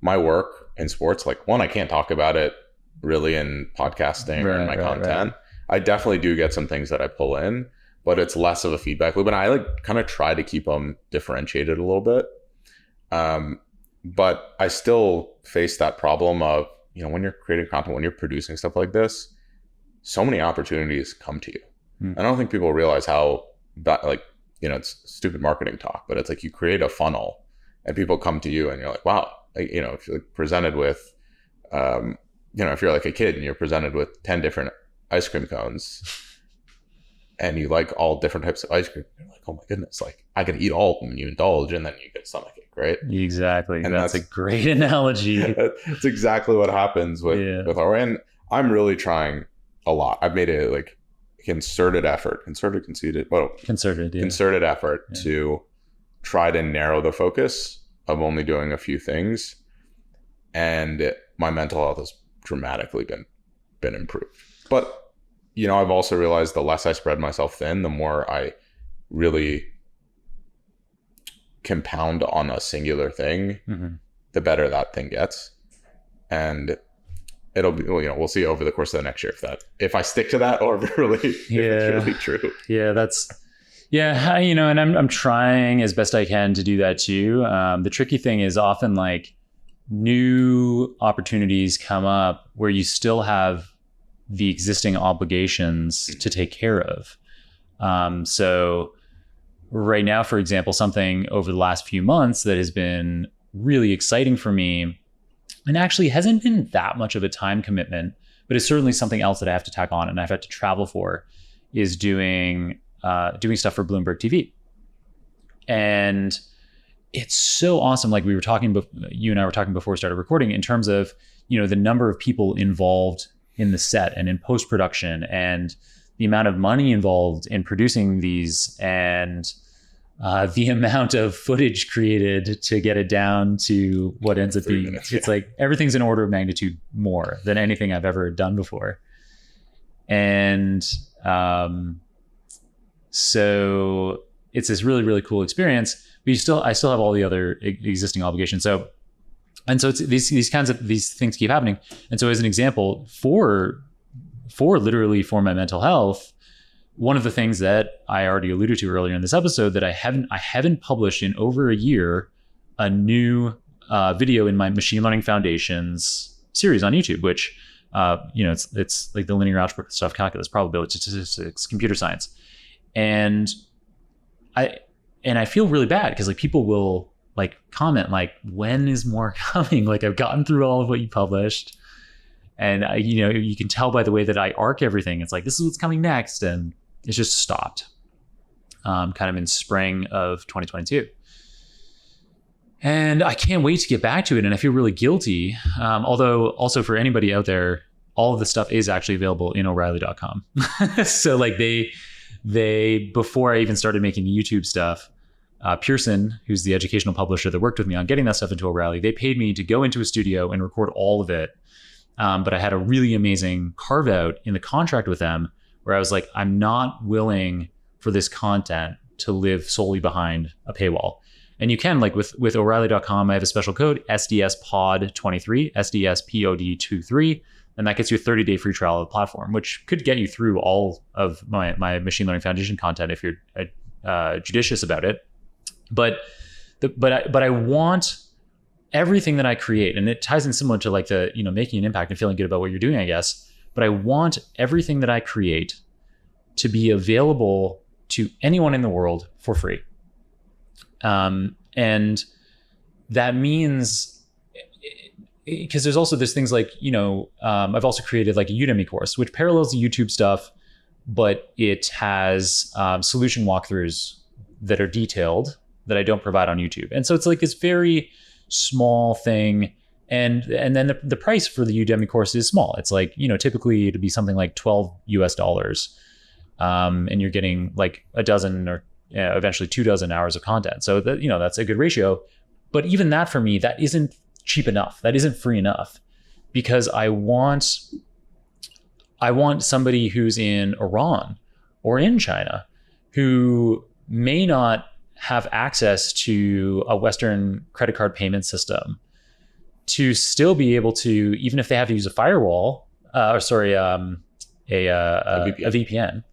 my work in sports, one, I can't talk about it really in podcasting or in my content. Right. I definitely do get some things that I pull in, but it's less of a feedback loop. And I kind of try to keep them differentiated a little bit. But I still face that problem of, when you're creating content, when you're producing stuff like this, so many opportunities come to you. I don't think people realize how that, it's stupid marketing talk, but it's you create a funnel and people come to you and you're like, wow, if you're presented with, if you're a kid and you're presented with 10 different ice cream cones and you like all different types of ice cream, you're like, oh my goodness, I could eat all of them and you indulge and then you get stomachache, right? Exactly. And that's a great analogy. That's exactly what happens with our, and I'm really trying a lot. I've made a concerted effort to try to narrow the focus of only doing a few things, and my mental health has dramatically been improved. But I've also realized the less I spread myself thin, the more I really compound on a singular thing, the better that thing gets. And it'll be, we'll see over the course of the next year if I stick to that or if it's really true. Yeah. And I'm trying as best I can to do that too. The tricky thing is often new opportunities come up where you still have the existing obligations to take care of. So right now, for example, something over the last few months that has been really exciting for me and actually hasn't been that much of a time commitment, but it's certainly something else that I have to tack on and I've had to travel for, is doing stuff for Bloomberg TV. And it's so awesome. We were talking, you and I were talking before we started recording, in terms of, the number of people involved in the set and in post-production and the amount of money involved in producing these and the amount of footage created to get it down to what ends up being, it's everything's an order of magnitude more than anything I've ever done before. And so it's this really, really cool experience, but I still have all the other existing obligations. So it's these kinds of these things keep happening. And so as an example, for my mental health, one of the things that I already alluded to earlier in this episode that I haven't published in over a year, a new video in my Machine Learning Foundations series on YouTube, which it's the linear algebra stuff, calculus, probability, statistics, computer science, and I feel really bad because people will like comment like, when is more coming? Like, I've gotten through all of what you published, and you can tell by the way that I arc everything. It's like, this is what's coming next, and it's just stopped. Kind of in spring of 2022. And I can't wait to get back to it. And I feel really guilty. Although also for anybody out there, all of the stuff is actually available in O'Reilly.com. So like they, before I even started making the YouTube stuff, Pearson, who's the educational publisher that worked with me on getting that stuff into O'Reilly, they paid me to go into a studio and record all of it. But I had a really amazing carve out in the contract with them where I was like, I'm not willing for this content to live solely behind a paywall. And you can, like with O'Reilly.com, I have a special code, SDS Pod23, SDS POD23, and that gets you a 30-day free trial of the platform, which could get you through all of my Machine Learning Foundation content if you're judicious about it. But I want everything that I create, and it ties in similar to like the, making an impact and feeling good about what you're doing, I guess. But I want everything that I create to be available to anyone in the world for free. And that means, because there's also this things like, I've also created like a Udemy course, which parallels the YouTube stuff, but it has solution walkthroughs that are detailed that I don't provide on YouTube. And so it's like this very small thing. And then the price for the Udemy course is small. It's like, typically it'd be something like $12 and you're getting like a dozen or eventually 24 hours of content. So that, that's a good ratio. But even that for me, that isn't cheap enough. That isn't free enough, because I want somebody who's in Iran or in China who may not have access to a Western credit card payment system to still be able to, even if they have to use a firewall, a VPN,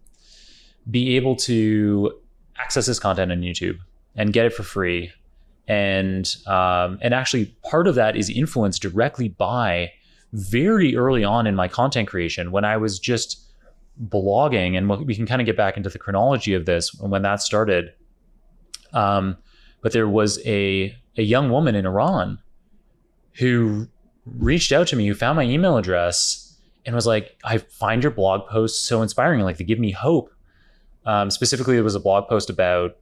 be able to access this content on YouTube and get it for free. And actually part of that is influenced directly by very early on in my content creation when I was just blogging, and we can kind of get back into the chronology of this when that started. But there was a young woman in Iran who reached out to me, who found my email address and was like, I find your blog posts so inspiring. Like, they give me hope. Specifically, it was a blog post about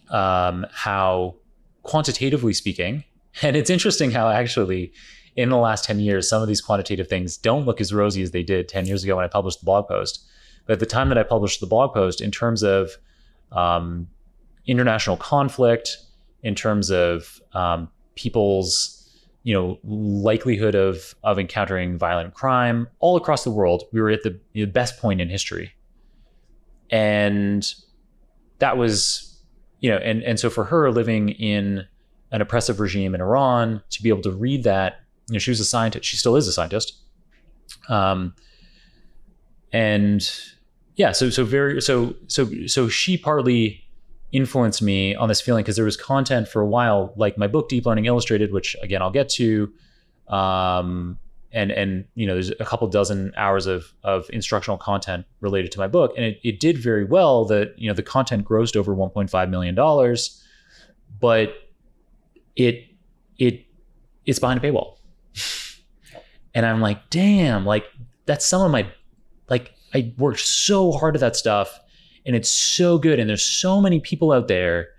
how, quantitatively speaking, and it's interesting how actually in the last 10 years, some of these quantitative things don't look as rosy as they did 10 years ago when I published the blog post. But at the time that I published the blog post, in terms of international conflict, in terms of people's likelihood of encountering violent crime all across the world, we were at the best point in history. And that was, and so for her, living in an oppressive regime in Iran, to be able to read that, she was a scientist, she still is a scientist. And yeah, so she partly influenced me on this feeling, because there was content for a while, like my book, Deep Learning Illustrated, which again, I'll get to, and there's a couple dozen hours of instructional content related to my book. And it did very well. That, the content grossed over $1.5 million, but it's behind a paywall. And I'm like, damn, like that's some of my, like I worked so hard at that stuff and it's so good. And there's so many people out there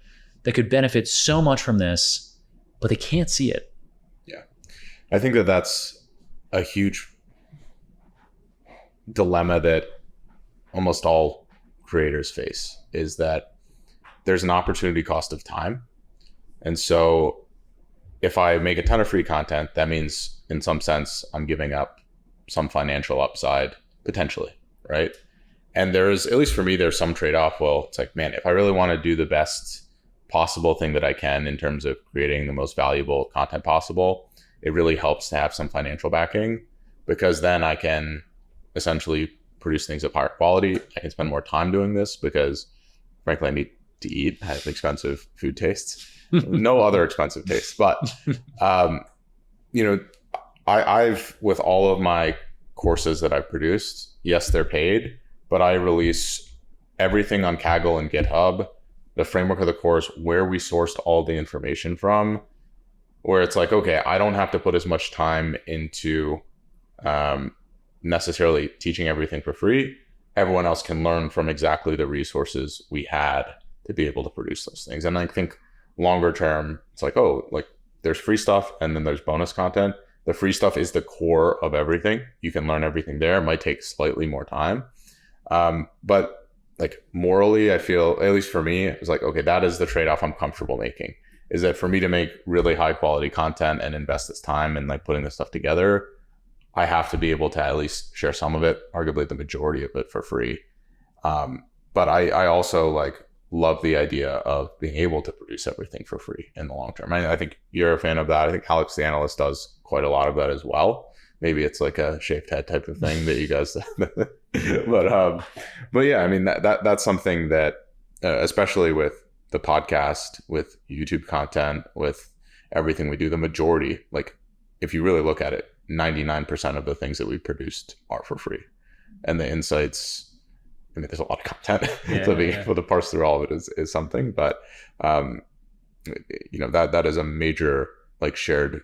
that could benefit so much from this, but they can't see it. Yeah. I think that that's a huge dilemma that almost all creators face, is that there's an opportunity cost of time. And so if I make a ton of free content, that means in some sense, I'm giving up some financial upside potentially, right? And there's, at least for me, there's some trade-off. Well, it's like, man, if I really want to do the best possible thing that I can in terms of creating the most valuable content possible, it really helps to have some financial backing, because then I can essentially produce things of higher quality. I can spend more time doing this because frankly, I need to eat. I have expensive food tastes, no other expensive tastes, but, I've, with all of my courses that I've produced, yes, they're paid, but I release everything on Kaggle and GitHub the framework of the course, where we sourced all the information from, where it's like, okay, I don't have to put as much time into necessarily teaching everything for free. Everyone else can learn from exactly the resources we had to be able to produce those things. And I think longer term, it's like, oh, like there's free stuff and then there's bonus content. The free stuff is the core of everything. You can learn everything there. It might take slightly more time. But like morally, I feel, at least for me, it's like, okay, that is the trade-off I'm comfortable making, is that for me to make really high quality content and invest this time in like putting this stuff together, I have to be able to at least share some of it, arguably the majority of it, for free. But I also like love the idea of being able to produce everything for free in the long term. I think you're a fan of that. I think Alex the analyst does quite a lot of that as well. Maybe it's like a shaved head type of thing that you guys but yeah, I mean that's something that especially with the podcast, with YouTube content, with everything we do, the majority, like if you really look at it, 99% of the things that we produced are for free. And the insights, I mean, there's a lot of content, so being able to parse through all of it is something, but you know, that is a major like shared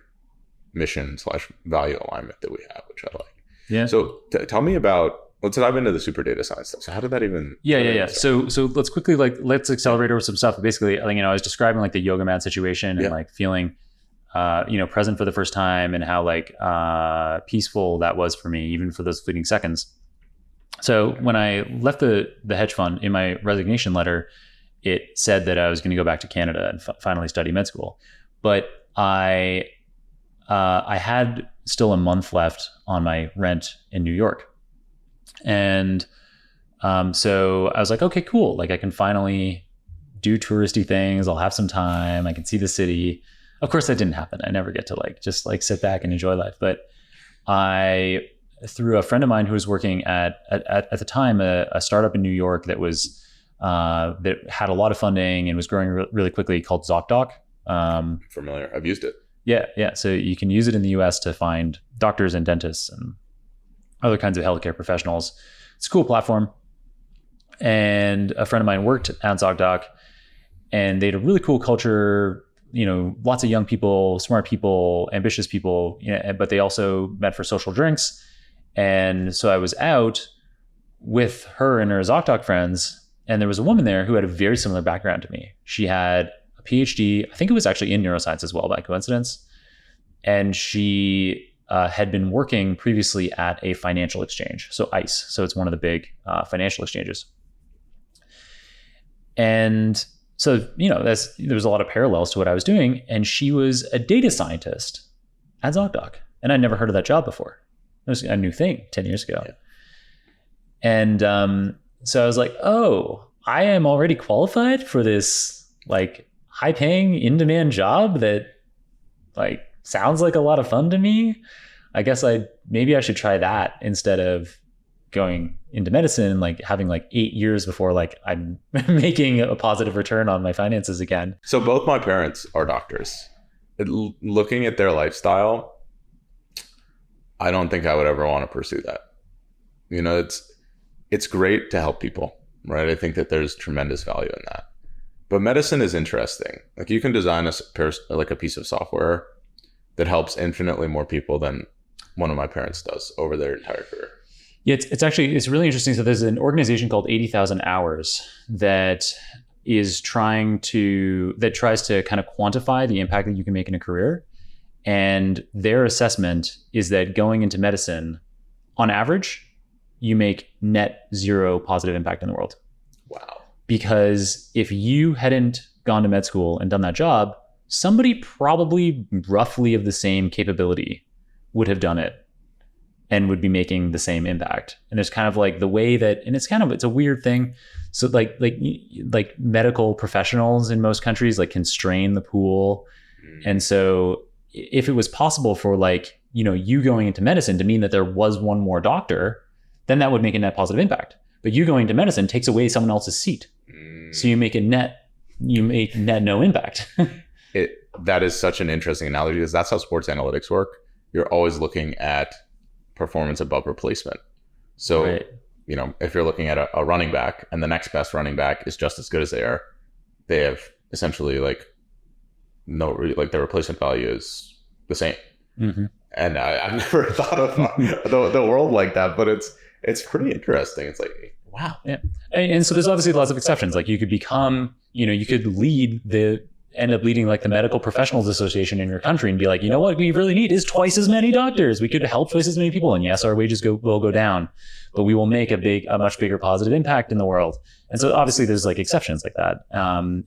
mission / value alignment that we have, which I like. Yeah. So tell me about, let's dive into the super data science stuff. So how did that even? Yeah. So let's quickly let's accelerate over some stuff. Basically, you know, I was describing like the yoga mat situation and like feeling, you know, present for the first time and how like peaceful that was for me, even for those fleeting seconds. So when I left the hedge fund, in my resignation letter, it said that I was going to go back to Canada and finally study med school. But I had still a month left on my rent in New York. And so I was like, okay, cool. Like I can finally do touristy things. I'll have some time. I can see the city. Of course, that didn't happen. I never get to like just like sit back and enjoy life. But I, through a friend of mine who was working at the time, a startup in New York that was that had a lot of funding and was growing really quickly, called ZocDoc. Familiar. I've used it. Yeah. So you can use it in the US to find doctors and dentists and other kinds of healthcare professionals. It's a cool platform. And a friend of mine worked at ZocDoc, and they had a really cool culture, you know, lots of young people, smart people, ambitious people, you know, but they also met for social drinks. And so I was out with her and her ZocDoc friends, and there was a woman there who had a very similar background to me. She had a PhD, I think it was actually in neuroscience as well, by coincidence. And she had been working previously at a financial exchange, so ICE. So it's one of the big financial exchanges. And so, you know, there was a lot of parallels to what I was doing. And she was a data scientist at ZocDoc. And I'd never heard of that job before. It was a new thing 10 years ago. Yeah. And so I was like, oh, I am already qualified for this like high paying, in demand job that like sounds like a lot of fun to me. I guess maybe I should try that instead of going into medicine and like having like 8 years before like I'm making a positive return on my finances again. So both my parents are doctors. Looking at their lifestyle, I don't think I would ever want to pursue that. You know, it's great to help people, right? I think that there's tremendous value in that. But medicine is interesting. Like you can design a piece of software that helps infinitely more people than one of my parents does over their entire career. Yeah, it's really interesting. So there's an organization called 80,000 Hours that tries to kind of quantify the impact that you can make in a career. And their assessment is that going into medicine, on average, you make net zero positive impact in the world. Wow. Because if you hadn't gone to med school and done that job, somebody probably roughly of the same capability would have done it and would be making the same impact. And there's kind of like the way that, and it's a weird thing. So like medical professionals in most countries like constrain the pool. And so if it was possible for like, you know, you going into medicine to mean that there was one more doctor, then that would make a net positive impact. But you going to medicine takes away someone else's seat. So you make net no impact. That is such an interesting analogy, because that's how sports analytics work. You're always looking at performance above replacement. So, right. You know, if you're looking at a running back and the next best running back is just as good as they are, they have essentially like the replacement value is the same. Mm-hmm. And I've never thought of the world like that, but it's pretty interesting. It's like, wow. Yeah. And so there's obviously lots of exceptions. Like you could become, you could end up leading like the Medical Professionals Association in your country and be like, you know what we really need is twice as many doctors. We could help twice as many people. And yes, our wages will go down, but we will make a much bigger positive impact in the world. And so obviously there's like exceptions like that.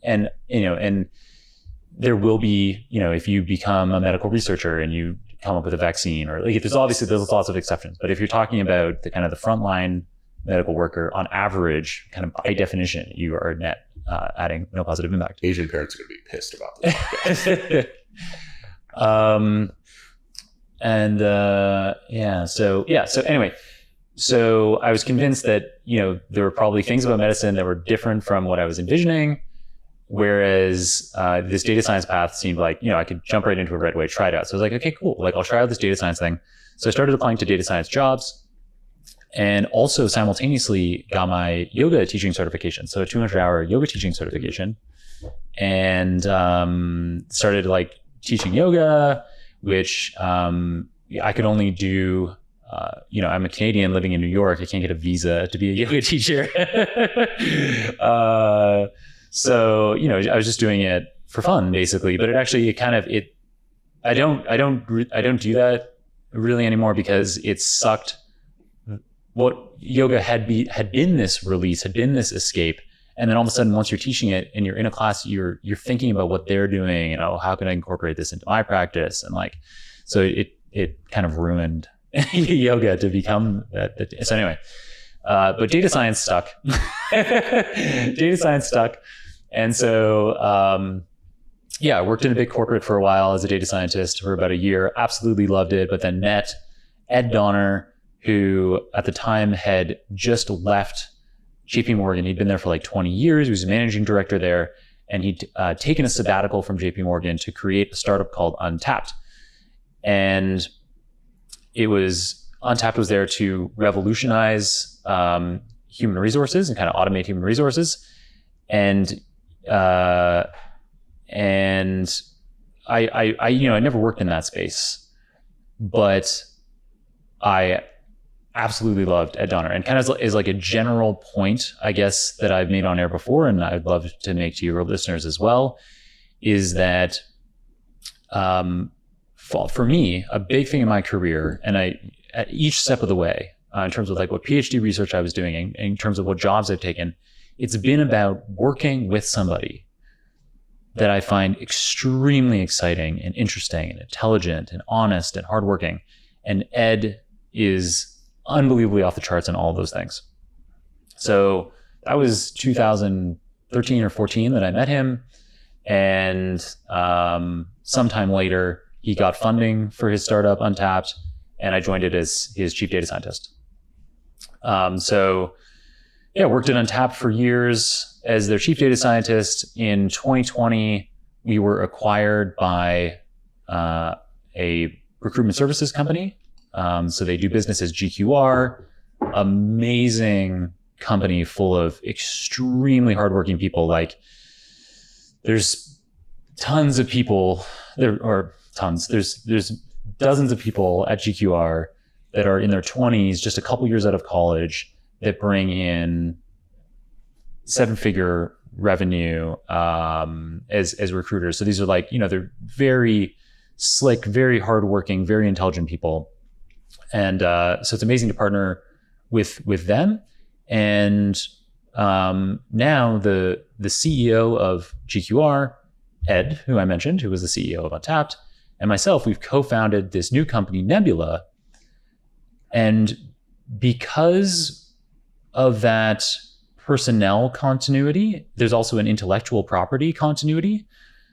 And there will be, if you become a medical researcher and you come up with a vaccine, or like there's lots of exceptions. But if you're talking about the kind of the frontline medical worker, on average, kind of by definition, you are net adding no positive impact. Asian parents are going to be pissed about this podcast. So anyway, so I was convinced that, there were probably things about medicine that were different from what I was envisioning. Whereas this data science path seemed like, I could jump right into it right away, try it out. So I was like, okay, cool. Like I'll try out this data science thing. So I started applying to data science jobs, and also simultaneously got my yoga teaching certification. So a 200-hour yoga teaching certification, and started like teaching yoga, which I could only do, I'm a Canadian living in New York. I can't get a visa to be a yoga teacher. So, I was just doing it for fun basically, but I don't do that really anymore because it sucked. What yoga had been this release, had been this escape. And then all of a sudden, once you're teaching it and you're in a class, you're thinking about what they're doing and, how can I incorporate this into my practice? And like, so it kind of ruined yoga to become that. So anyway, but data science stuck. And so, I worked in a big corporate for a while as a data scientist for about a year, absolutely loved it, but then met Ed Donner, who at the time had just left JP Morgan. He'd been there for like 20 years. He was a managing director there, and he'd taken a sabbatical from JP Morgan to create a startup called Untapped. And Untapped was there to revolutionize human resources and kind of automate human resources. And I never worked in that space, but I absolutely loved Ed Donner. And kind of is like a general point, I guess, that I've made on air before, and I'd love to make to your listeners as well, is that for me, a big thing in my career, and at each step of the way, in terms of like what PhD research I was doing, in terms of what jobs I've taken, it's been about working with somebody that I find extremely exciting and interesting and intelligent and honest and hardworking. And Ed is unbelievably off the charts in all of those things. So that was 2013 or 14 that I met him. And sometime later, he got funding for his startup, Untapped, and I joined it as his chief data scientist. Worked at Untapped for years as their chief data scientist. In 2020, we were acquired by a recruitment services company. So they do business as GQR, amazing company full of extremely hardworking people. Like there's tons of people there, or tons, there's dozens of people at GQR that are in their 20s, just a couple years out of college, that bring in 7-figure revenue as recruiters. So these are like, they're very slick, very hardworking, very intelligent people. And so it's amazing to partner with them. And now the CEO of GQR, Ed, who I mentioned, who was the CEO of Untapped, and myself, we've co-founded this new company, Nebula. And because of that personnel continuity, there's also an intellectual property continuity.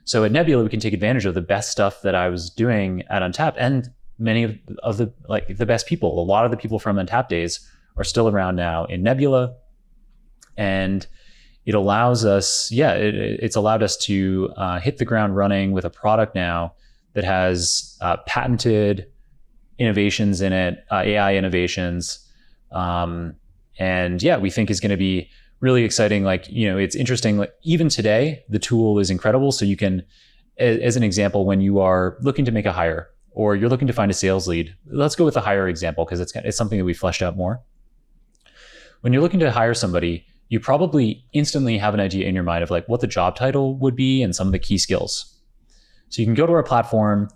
So at Nebula, we can take advantage of the best stuff that I was doing at Untapped, and many of the best people. A lot of the people from Untapped days are still around now in Nebula. And it allows us, it's allowed us to hit the ground running with a product now that has patented innovations in it, AI innovations. We think is going to be really exciting. Like, it's interesting. Like even today, the tool is incredible. So you can, as an example, when you are looking to make a hire or you're looking to find a sales lead, let's go with the hire example because it's something that we fleshed out more. When you're looking to hire somebody, you probably instantly have an idea in your mind of like what the job title would be and some of the key skills. So you can go to our platform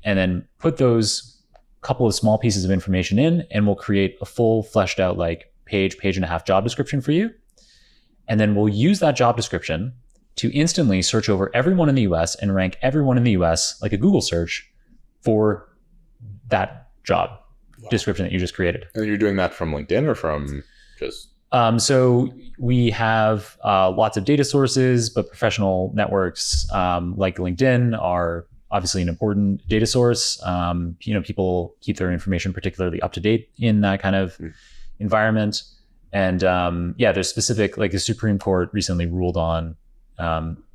and then put those couple of small pieces of information in, and we'll create a full fleshed out like page and a half job description for you. And then we'll use that job description to instantly search over everyone in the US and rank everyone in the US like a Google search for that job description that you just created. And you're doing that from LinkedIn or from just... So we have lots of data sources, but professional networks like LinkedIn are obviously an important data source. People keep their information particularly up to date in that kind of environment. And there's specific, like the Supreme Court recently ruled on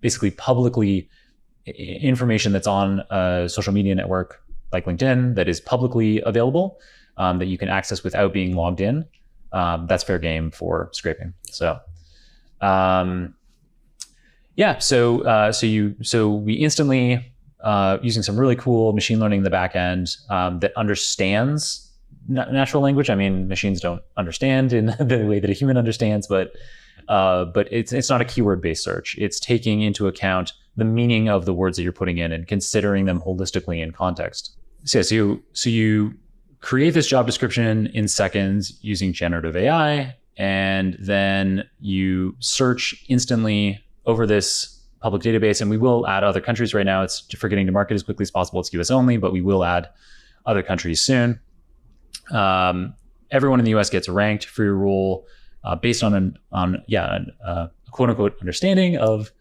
basically publicly information that's on a social media network like LinkedIn that is publicly available that you can access without being logged in. That's fair game for scraping. So, so we instantly, using some really cool machine learning in the back end that understands natural language. I mean, machines don't understand in the way that a human understands, but it's not a keyword-based search. It's taking into account the meaning of the words that you're putting in and considering them holistically in context. So you create this job description in seconds using generative AI, and then you search instantly over this public database. And we will add other countries. Right now, it's for getting to market as quickly as possible. It's US only, but we will add other countries soon. Everyone in the US gets ranked for your role based on a quote unquote understanding of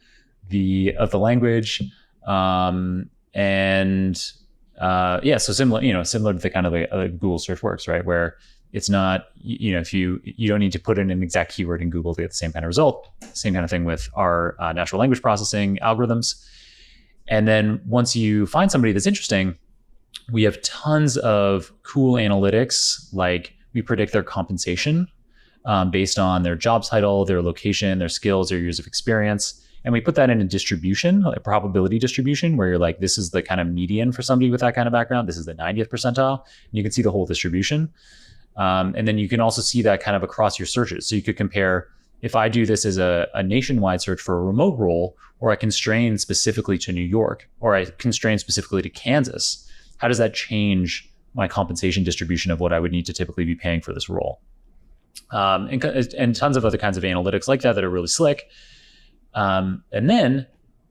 the language. So similar to the kind of like Google search works, right? Where it's not, if you don't need to put in an exact keyword in Google to get the same kind of result. Same kind of thing with our natural language processing algorithms. And then once you find somebody that's interesting, we have tons of cool analytics, like we predict their compensation based on their job title, their location, their skills, their years of experience. And we put that in a distribution, a probability distribution, where you're like, this is the kind of median for somebody with that kind of background. This is the 90th percentile. And you can see the whole distribution. And then you can also see that kind of across your searches. So you could compare, if I do this as a nationwide search for a remote role, or I constrain specifically to New York, or I constrain specifically to Kansas, how does that change my compensation distribution of what I would need to typically be paying for this role? And tons of other kinds of analytics like that are really slick. And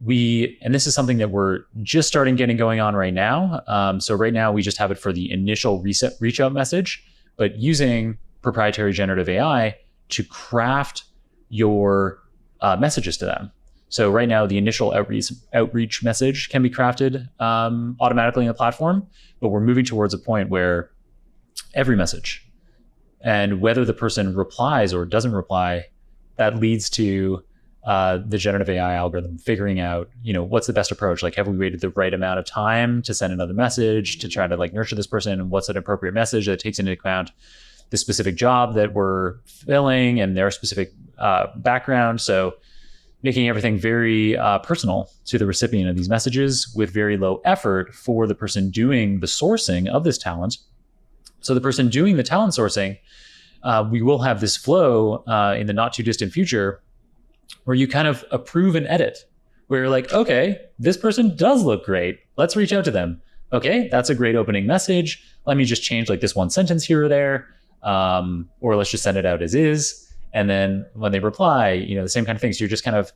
this is something that we're just starting getting going on right now. So right now we just have it for the initial reach out message, but using proprietary generative AI to craft your messages to them. So right now the initial outreach message can be crafted automatically in the platform, but we're moving towards a point where every message, and whether the person replies or doesn't reply, that leads to the generative AI algorithm figuring out, what's the best approach? Like, have we waited the right amount of time to send another message to try to like nurture this person? And what's an appropriate message that takes into account the specific job that we're filling and their specific background? So making everything very personal to the recipient of these messages with very low effort for the person doing the sourcing of this talent. So the person doing the talent sourcing, we will have this flow in the not too distant future where you kind of approve and edit, where you're like, okay, this person does look great. Let's reach out to them. Okay, that's a great opening message. Let me just change like this one sentence here or there, or let's just send it out as is. And then when they reply, the same kind of things. So you're just kind of,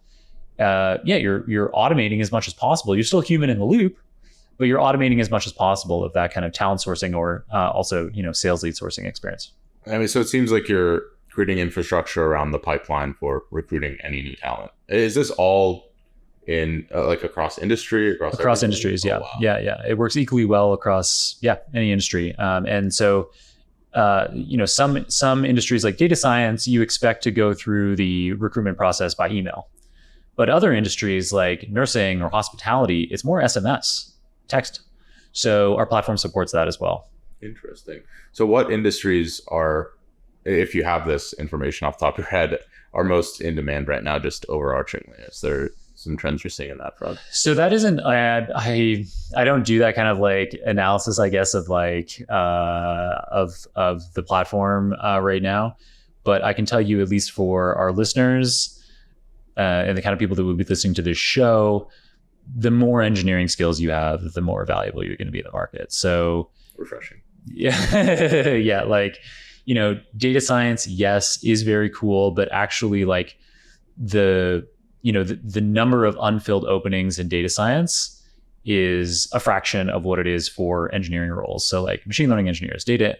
you're automating as much as possible. You're still human in the loop, but you're automating as much as possible of that kind of talent sourcing or also, sales lead sourcing experience. I mean, so it seems like you're creating infrastructure around the pipeline for recruiting any new talent. Is this all in like across industry, across industries? Oh, yeah. Wow. Yeah. It works equally well across, any industry. And so, some industries like data science, you expect to go through the recruitment process by email, but other industries like nursing or hospitality, it's more SMS, text. So our platform supports that as well. Interesting. So what industries are, if you have this information off the top of your head, are most in demand right now, just overarchingly? Is there some trends you're seeing in that front? So that isn't, I don't do that kind of like analysis, I guess, of like, of the platform right now. But I can tell you, at least for our listeners and the kind of people that would be listening to this show, the more engineering skills you have, the more valuable you're going to be in the market. So Refreshing. yeah, yeah, like, data science, yes, is very cool, but actually like the number of unfilled openings in data science is a fraction of what it is for engineering roles. So like machine learning engineers, data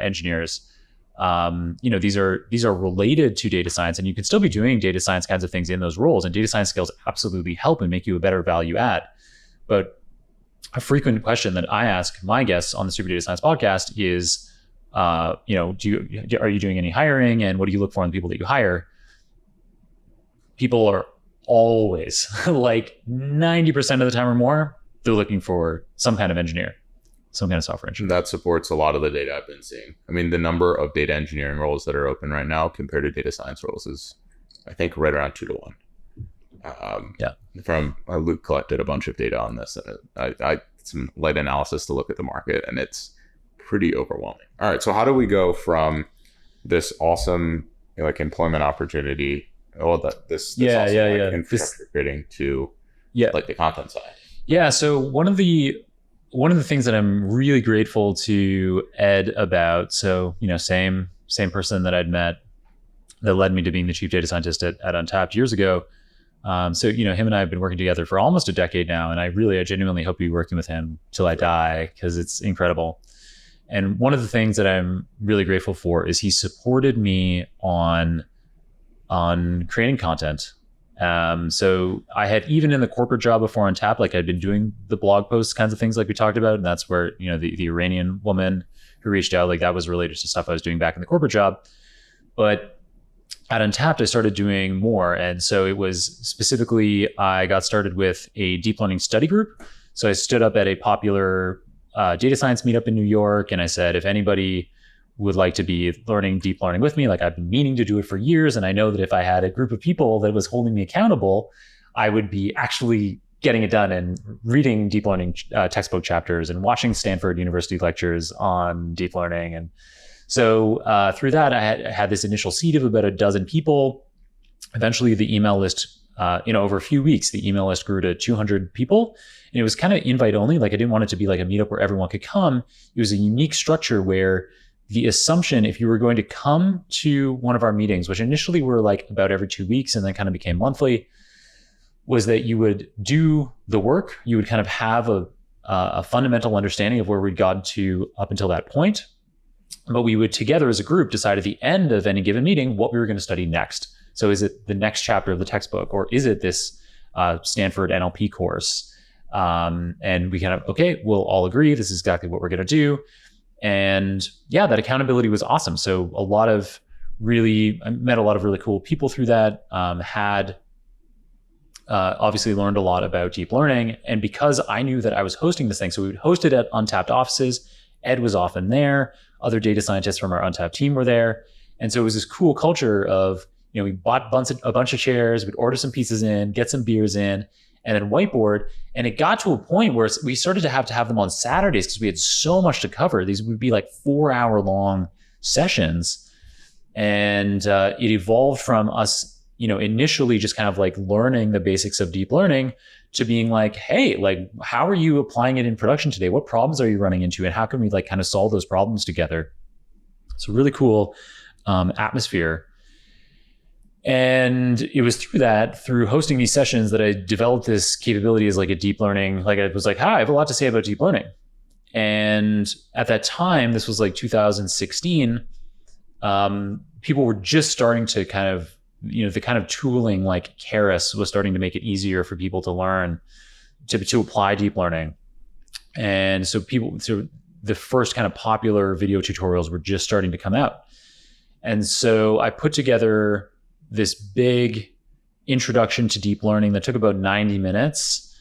engineers, these are related to data science, and you can still be doing data science kinds of things in those roles. And data science skills absolutely help and make you a better value add. But a frequent question that I ask my guests on the Super Data Science podcast is, are you doing any hiring, and what do you look for in the people that you hire? People are always, like 90% of the time or more, they're looking for some kind of engineer, some kind of software engineer. That supports a lot of the data I've been seeing. I mean, the number of data engineering roles that are open right now compared to data science roles is, I think, right around 2 to 1. From Luke collected a bunch of data on this, and I some light analysis to look at the market, and it's pretty overwhelming. All right, so how do we go from this awesome like employment opportunity, infrastructure creating to like the content side? Yeah, so one of the things that I'm really grateful to Ed about, so same person that I'd met that led me to being the chief data scientist at Untapped years ago. So him and I have been working together for almost a decade now, and I genuinely hope to be working with him till I die, because it's incredible. And one of the things that I'm really grateful for is he supported me on creating content. So I had, even in the corporate job before Untapped, like I'd been doing the blog posts kinds of things like we talked about, and that's where the Iranian woman who reached out, like that was related to stuff I was doing back in the corporate job. But at Untapped, I started doing more. And so it was specifically, I got started with a deep learning study group. So I stood up at a popular data science meetup in New York, and I said, if anybody would like to be learning deep learning with me, like I've been meaning to do it for years, and I know that if I had a group of people that was holding me accountable, I would be actually getting it done and reading deep learning textbook chapters and watching Stanford University lectures on deep learning. And so through that, I had this initial seed of about a dozen people. Eventually, the email list, over a few weeks, the email list grew to 200 people. And it was kind of invite only. Like I didn't want it to be like a meetup where everyone could come. It was a unique structure where the assumption, if you were going to come to one of our meetings, which initially were like about every 2 weeks and then kind of became monthly, was that you would do the work. You would kind of have a fundamental understanding of where we'd gotten to up until that point. But we would together as a group decide at the end of any given meeting what we were going to study next. So is it the next chapter of the textbook, or is it this Stanford NLP course? And we kind of, okay, we'll all agree this is exactly what we're going to do. And yeah, that accountability was awesome. So I met a lot of really cool people through that, obviously learned a lot about deep learning. And because I knew that I was hosting this thing, so we would host it at Untapped offices. Ed was often there. Other data scientists from our Untapped team were there. And so it was this cool culture of, we bought a bunch of chairs, we'd order some pizzas in, get some beers in, and then whiteboard. And it got to a point where we started to have them on Saturdays because we had so much to cover. These would be like 4-hour-long sessions. And it evolved from us, initially just kind of like learning the basics of deep learning to being like, hey, like, how are you applying it in production today? What problems are you running into? And how can we like kind of solve those problems together? It's a really cool atmosphere. And it was through hosting these sessions, that I developed this capability as like a deep learning. Like I was like, hi, I have a lot to say about deep learning. And at that time, this was like 2016, people were just starting to kind of, the kind of tooling like Keras was starting to make it easier for people to learn, to apply deep learning. And so the first kind of popular video tutorials were just starting to come out. And so I put together this big introduction to deep learning that took about 90 minutes.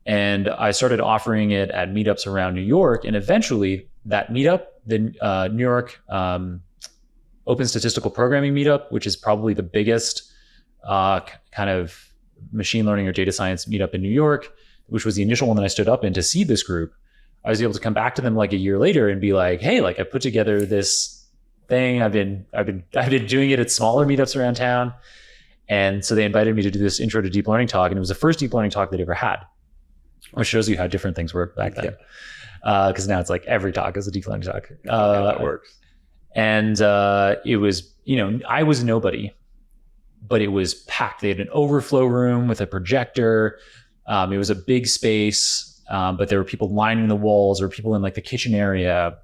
And I started offering it at meetups around New York. And eventually that meetup, the New York Open Statistical Programming meetup, which is probably the biggest kind of machine learning or data science meetup in New York, which was the initial one that I stood up in to see this group. I was able to come back to them like a year later and be like, hey, like I put together this thing. I've been doing it at smaller meetups around town. And so they invited me to do this intro to deep learning talk. And it was the first deep learning talk they'd ever had, which shows you how different things were back then. Because now it's like every talk is a deep learning talk. That works. And it was, I was nobody, but it was packed. They had an overflow room with a projector. It was a big space, but there were people lining the walls or people in like the kitchen area.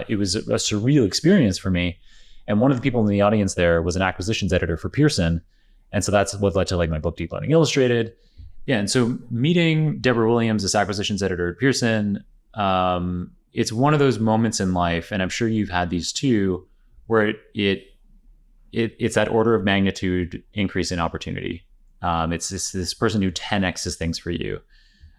It was a surreal experience for me. And one of the people in the audience there was an acquisitions editor for Pearson. And so that's what led to like my book, Deep Learning Illustrated. Yeah. And so meeting Deborah Williams, this acquisitions editor at Pearson, it's one of those moments in life, and I'm sure you've had these too, where it's that order of magnitude increase in opportunity. It's this person who 10x's things for you.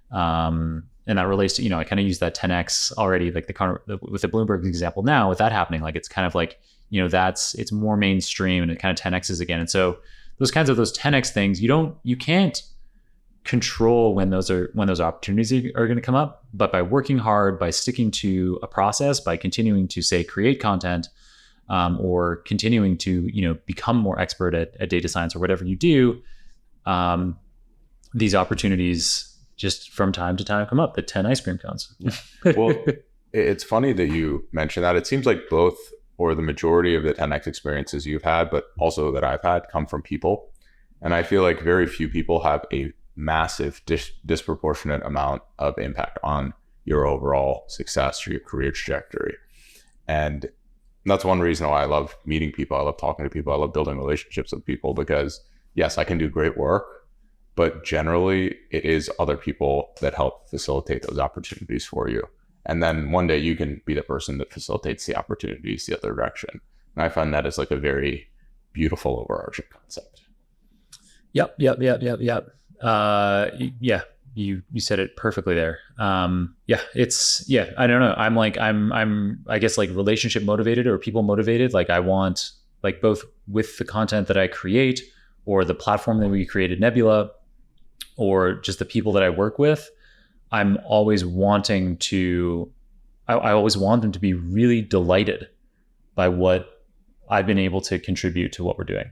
And that relates to, I kind of use that 10x already, like with the Bloomberg example now, with that happening, like it's kind of like, it's more mainstream and it kind of 10x's again. And so those 10x things, you can't control when those opportunities are going to come up, but by working hard, by sticking to a process, by continuing to say create content, or continuing to become more expert at data science or whatever you do, these opportunities just from time to time come up. The 10 ice cream cones. Well, it's funny that you mentioned that. It seems like both or the majority of the 10x experiences you've had, but also that I've had, come from people, and I feel like very few people have a massive disproportionate amount of impact on your overall success or your career trajectory. And that's one reason why I love meeting people. I love talking to people. I love building relationships with people, because yes, I can do great work, but generally it is other people that help facilitate those opportunities for you. And then one day you can be the person that facilitates the opportunities the other direction. And I find that is like a very beautiful overarching concept. Yep. You said it perfectly there. I don't know. I'm I guess like relationship motivated or people motivated. Like I want, like, both with the content that I create or the platform that we created, Nebula, or just the people that I work with, I'm always wanting to, I always want them to be really delighted by what I've been able to contribute to what we're doing.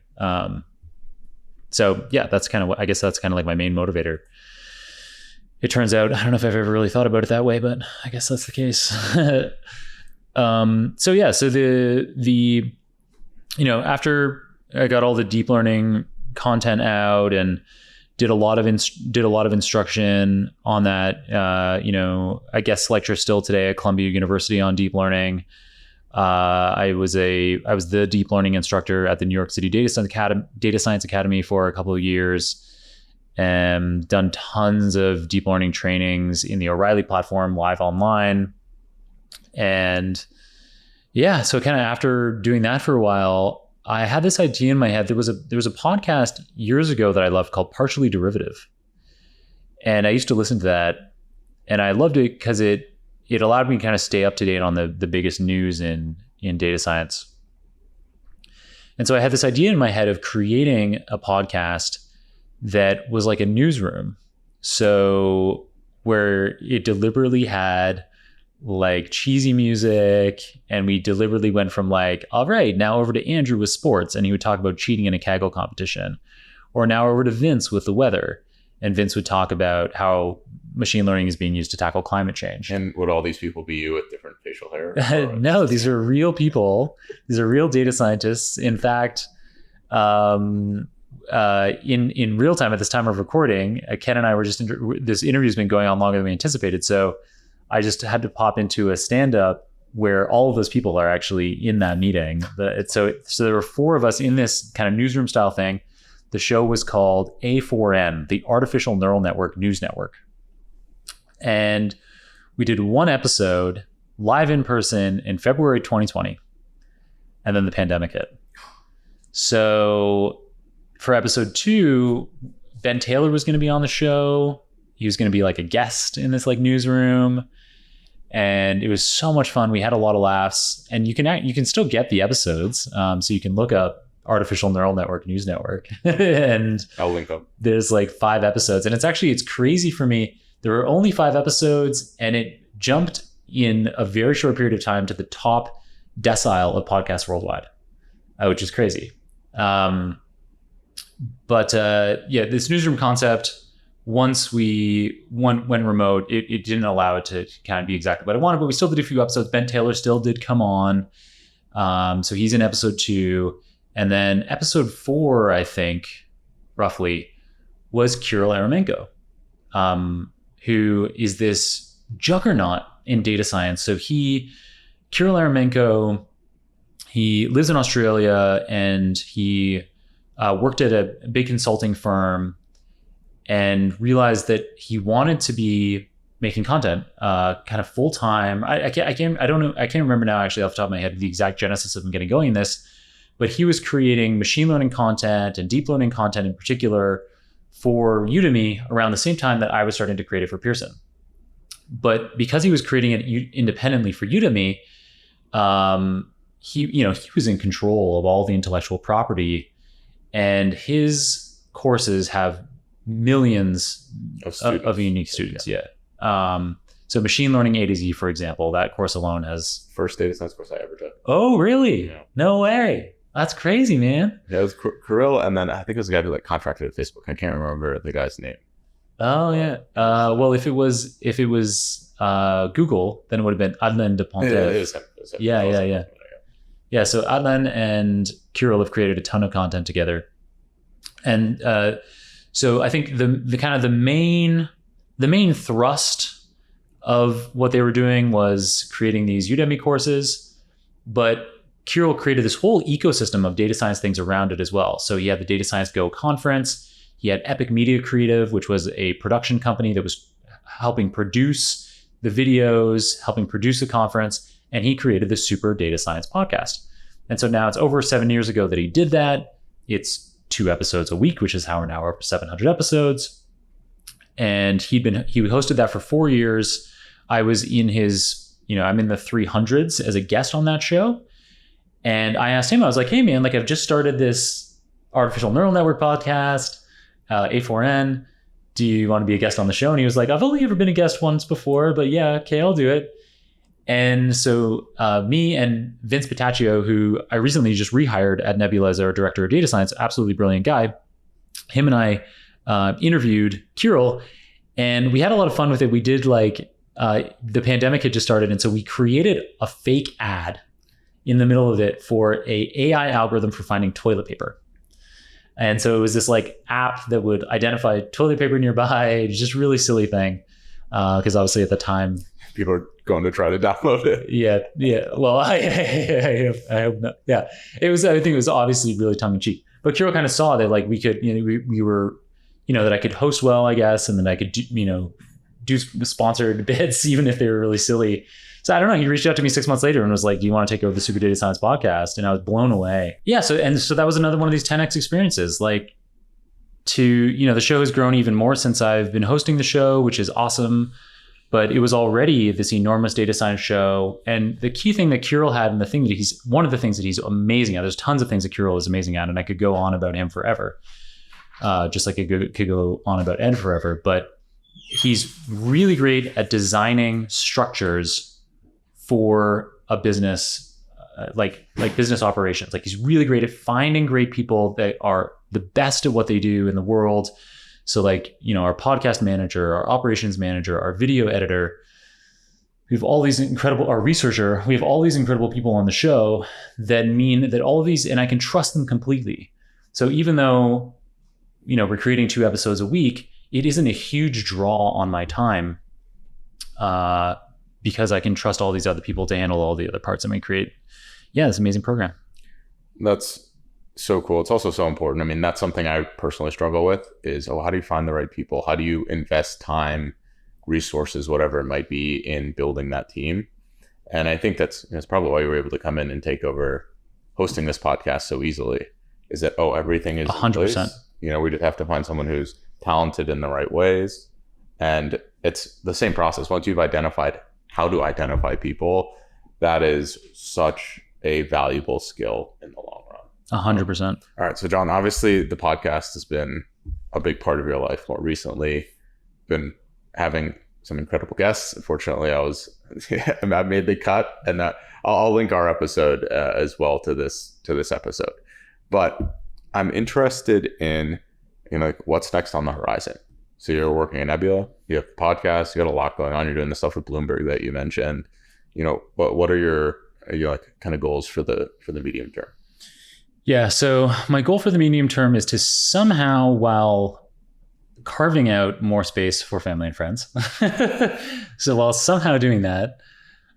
So yeah, that's kind of what, I guess that's kind of like my main motivator. It turns out, I don't know if I've ever really thought about it that way, but I guess that's the case. So the after I got all the deep learning content out and did a lot of instruction on that, I guess lecture still today at Columbia University on deep learning. I was the deep learning instructor at the New York City Data Science Academy for a couple of years, and done tons of deep learning trainings in the O'Reilly platform live online. And yeah, so kind of after doing that for a while, I had this idea in my head. There was a podcast years ago that I loved called Partially Derivative. And I used to listen to that, and I loved it because it allowed me to kind of stay up to date on the biggest news in data science. And so I had this idea in my head of creating a podcast that was like a newsroom. So where it deliberately had like cheesy music, and we deliberately went from like, all right, now over to Andrew with sports, and he would talk about cheating in a Kaggle competition, or now over to Vince with the weather, and Vince would talk about how machine learning is being used to tackle climate change. And would all these people be you with different facial hair? No, these are real people. These are real data scientists. In fact, in real time at this time of recording, Ken and I were just, this interview's been going on longer than we anticipated. So I just had to pop into a stand-up where all of those people are actually in that meeting. So there were 4 of us in this kind of newsroom style thing. The show was called A4N, the Artificial Neural Network News Network. And we did 1 episode live in person in February 2020. And then the pandemic hit. So for episode 2, Ben Taylor was going to be on the show. He was going to be like a guest in this like newsroom. And it was so much fun. We had a lot of laughs, and you can still get the episodes. So you can look up Artificial Neural Network News Network, and I'll link them. There's like 5 episodes, and it's crazy for me. There were only 5 episodes, and it jumped in a very short period of time to the top decile of podcasts worldwide, which is crazy. This newsroom concept, once we went remote, it didn't allow it to kind of be exactly what I wanted, but we still did a few episodes. Ben Taylor still did come on. So he's in episode 2. And then episode 4, I think, roughly, was Kirill Eremenko, who is this juggernaut in data science. So Kirill Eremenko, he lives in Australia, and he worked at a big consulting firm and realized that he wanted to be making content kind of full time. I can't remember now actually off the top of my head the exact genesis of him getting going in this, but he was creating machine learning content and deep learning content in particular for Udemy around the same time that I was starting to create it for Pearson. But because he was creating it independently for Udemy, he was in control of all the intellectual property, and his courses have millions of unique students. Yeah. So machine learning A to Z, for example, that course alone has first data science course I ever took. Oh, really? Yeah. No way. That's crazy, man. Yeah, it was Kirill, and then I think it was a guy who like contracted at Facebook. I can't remember the guy's name. Oh yeah. Well, if it was Google, then it would have been Adnan de Pontev. Yeah, it was him. Yeah. Yeah. So Adnan and Kirill have created a ton of content together, and so I think the main thrust of what they were doing was creating these Udemy courses, but Kirill created this whole ecosystem of data science things around it as well. So he had the Data Science Go conference. He had Epic Media Creative, which was a production company that was helping produce the videos, helping produce the conference, and he created the Super Data Science podcast. And so now it's over 7 years ago that he did that. It's 2 episodes a week, which is how we're now up to 700 episodes. And he hosted that for 4 years. I was in I'm in the 300s as a guest on that show. And I asked him, I was like, hey man, like I've just started this artificial neural network podcast, A4N. Do you want to be a guest on the show? And he was like, I've only ever been a guest once before, but yeah, okay, I'll do it. And so me and Vince Pataccio, who I recently just rehired at Nebula as our director of data science, absolutely brilliant guy. Him and I interviewed Kirill, and we had a lot of fun with it. We did the pandemic had just started. And so we created a fake ad in the middle of it for a AI algorithm for finding toilet paper. And so it was this like app that would identify toilet paper nearby, just really silly thing. Because obviously at the time, people are going to try to download it. Yeah. Well, I hope not. Yeah, I think it was obviously really tongue in cheek. But Kirill kind of saw that like we could, we were, that I could host well, I guess, and then I could do sponsored bits even if they were really silly. So I don't know. He reached out to me 6 months later and was like, "Do you want to take over the Super Data Science podcast?" And I was blown away. Yeah. So that was another one of these 10x experiences. Like, the show has grown even more since I've been hosting the show, which is awesome. But it was already this enormous data science show. And the key thing that Kirill had, and one of the things that he's amazing at, there's tons of things that Kirill is amazing at, and I could go on about him forever. Just like I could go on about Ed forever. But he's really great at designing structures for a business, like business operations. Like he's really great at finding great people that are the best at what they do in the world. So like, our podcast manager, our operations manager, our video editor, we have all these our researcher, we have all these incredible people on the show that mean that all of these, and I can trust them completely. So even though, we're creating 2 episodes a week, it isn't a huge draw on my time, because I can trust all these other people to handle all the other parts that may create. Yeah, this amazing program. That's so cool. It's also so important. I mean, that's something I personally struggle with is, how do you find the right people? How do you invest time, resources, whatever it might be, in building that team? And I think that's probably why you were able to come in and take over hosting this podcast so easily, is that, everything is 100%. We just have to find someone who's talented in the right ways. And it's the same process. Once you've identified how to identify people, that is such a valuable skill in the long run. 100%. All right. So Jon, obviously the podcast has been a big part of your life more recently. Been having some incredible guests. Unfortunately, I made the cut, and I'll link our episode as well to this episode. But I'm interested in like what's next on the horizon. So you're working at Nebula, you have a podcast, you got a lot going on. You're doing the stuff with Bloomberg that you mentioned. What are your like kind of goals for the medium term? Yeah. So my goal for the medium term is to somehow, while carving out more space for family and friends, so while somehow doing that,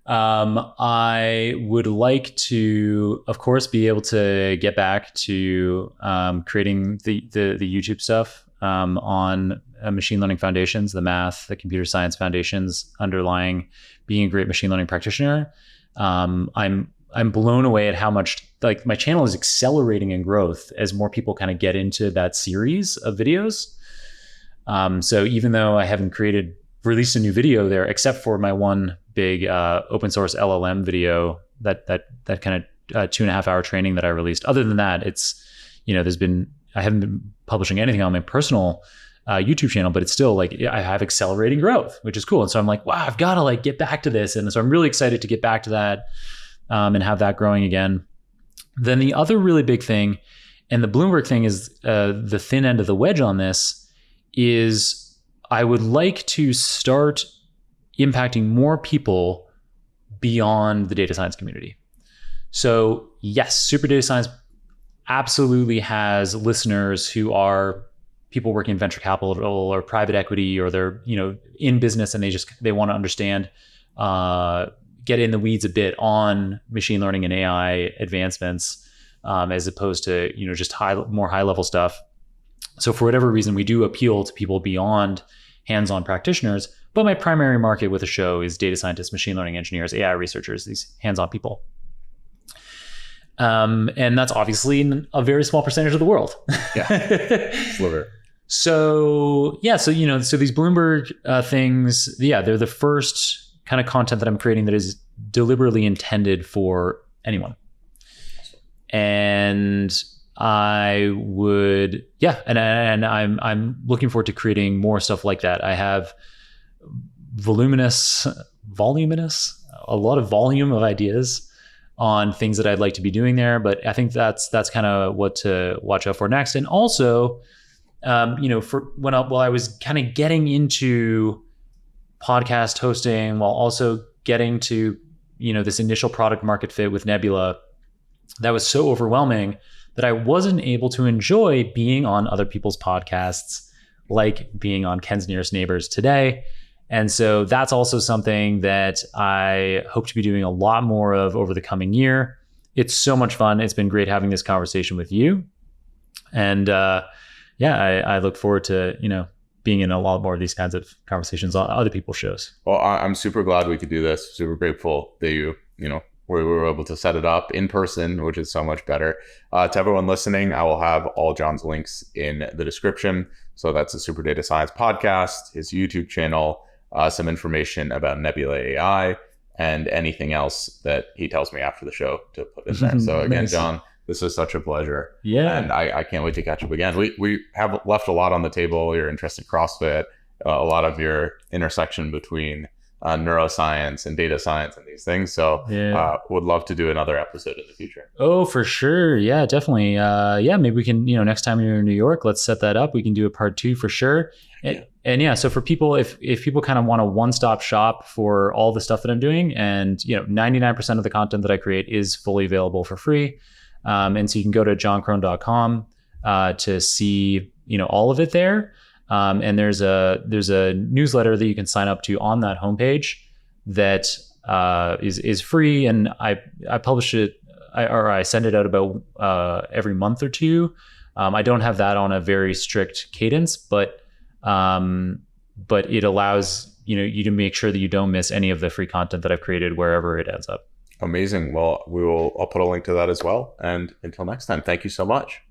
I would like to, of course, be able to get back to creating the YouTube stuff on machine learning foundations, the math, the computer science foundations underlying being a great machine learning practitioner. I'm blown away at how much like my channel is accelerating in growth as more people kind of get into that series of videos. So even though I haven't released a new video there, except for my one big open source LLM video, that kind of 2.5 hour training that I released. Other than that, it's, I haven't been publishing anything on my personal YouTube channel, but it's still like I have accelerating growth, which is cool. And so I'm like, wow, I've got to like get back to this. And so I'm really excited to get back to that and have that growing again. Then the other really big thing, and the Bloomberg thing is the thin end of the wedge on this, is I would like to start impacting more people beyond the data science community. So yes, Super Data Science absolutely has listeners who are people working in venture capital or private equity, or they're in business and they want to understand, get in the weeds a bit on machine learning and AI advancements, as opposed to just more high level stuff. So for whatever reason, we do appeal to people beyond hands-on practitioners. But my primary market with the show is data scientists, machine learning engineers, AI researchers, these hands-on people. And that's obviously a very small percentage of the world. Yeah. Sliver. So these Bloomberg things, they're the first kind of content that I'm creating that is deliberately intended for anyone. And I would, and I'm looking forward to creating more stuff like that. I have voluminous, a lot of volume of ideas on things that I'd like to be doing there. But I think that's kind of what to watch out for next. And also, while I was kind of getting into podcast hosting, while also getting to, this initial product market fit with Nebula, that was so overwhelming that I wasn't able to enjoy being on other people's podcasts, like being on Ken's Nearest Neighbors today. And so that's also something that I hope to be doing a lot more of over the coming year. It's so much fun. It's been great having this conversation with you. And I look forward to, being in a lot more of these kinds of conversations on other people's shows. Well, I'm super glad we could do this. Super grateful that we were able to set it up in person, which is so much better. To everyone listening, I will have all Jon's links in the description. So that's the Super Data Science podcast, his YouTube channel, some information about Nebula AI, and anything else that he tells me after the show to put in there. So again, Jon, this was such a pleasure. Yeah. And I can't wait to catch up again. We have left a lot on the table. Your interest in CrossFit, a lot of your intersection between neuroscience and data science and these things. So would love to do another episode in the future. Oh, for sure. Yeah, definitely. Maybe we can, next time you're in New York, let's set that up. We can do a part 2 for sure. And so for people, if people kind of want a one-stop shop for all the stuff that I'm doing, and 99% of the content that I create is fully available for free. And so you can go to jonkrohn.com to see, all of it there. And there's a newsletter that you can sign up to on that homepage that is free, and I publish it, I send it out about every month or two. I don't have that on a very strict cadence, but it allows you to make sure that you don't miss any of the free content that I've created wherever it ends up. Amazing. Well, I'll put a link to that as well. And until next time, thank you so much.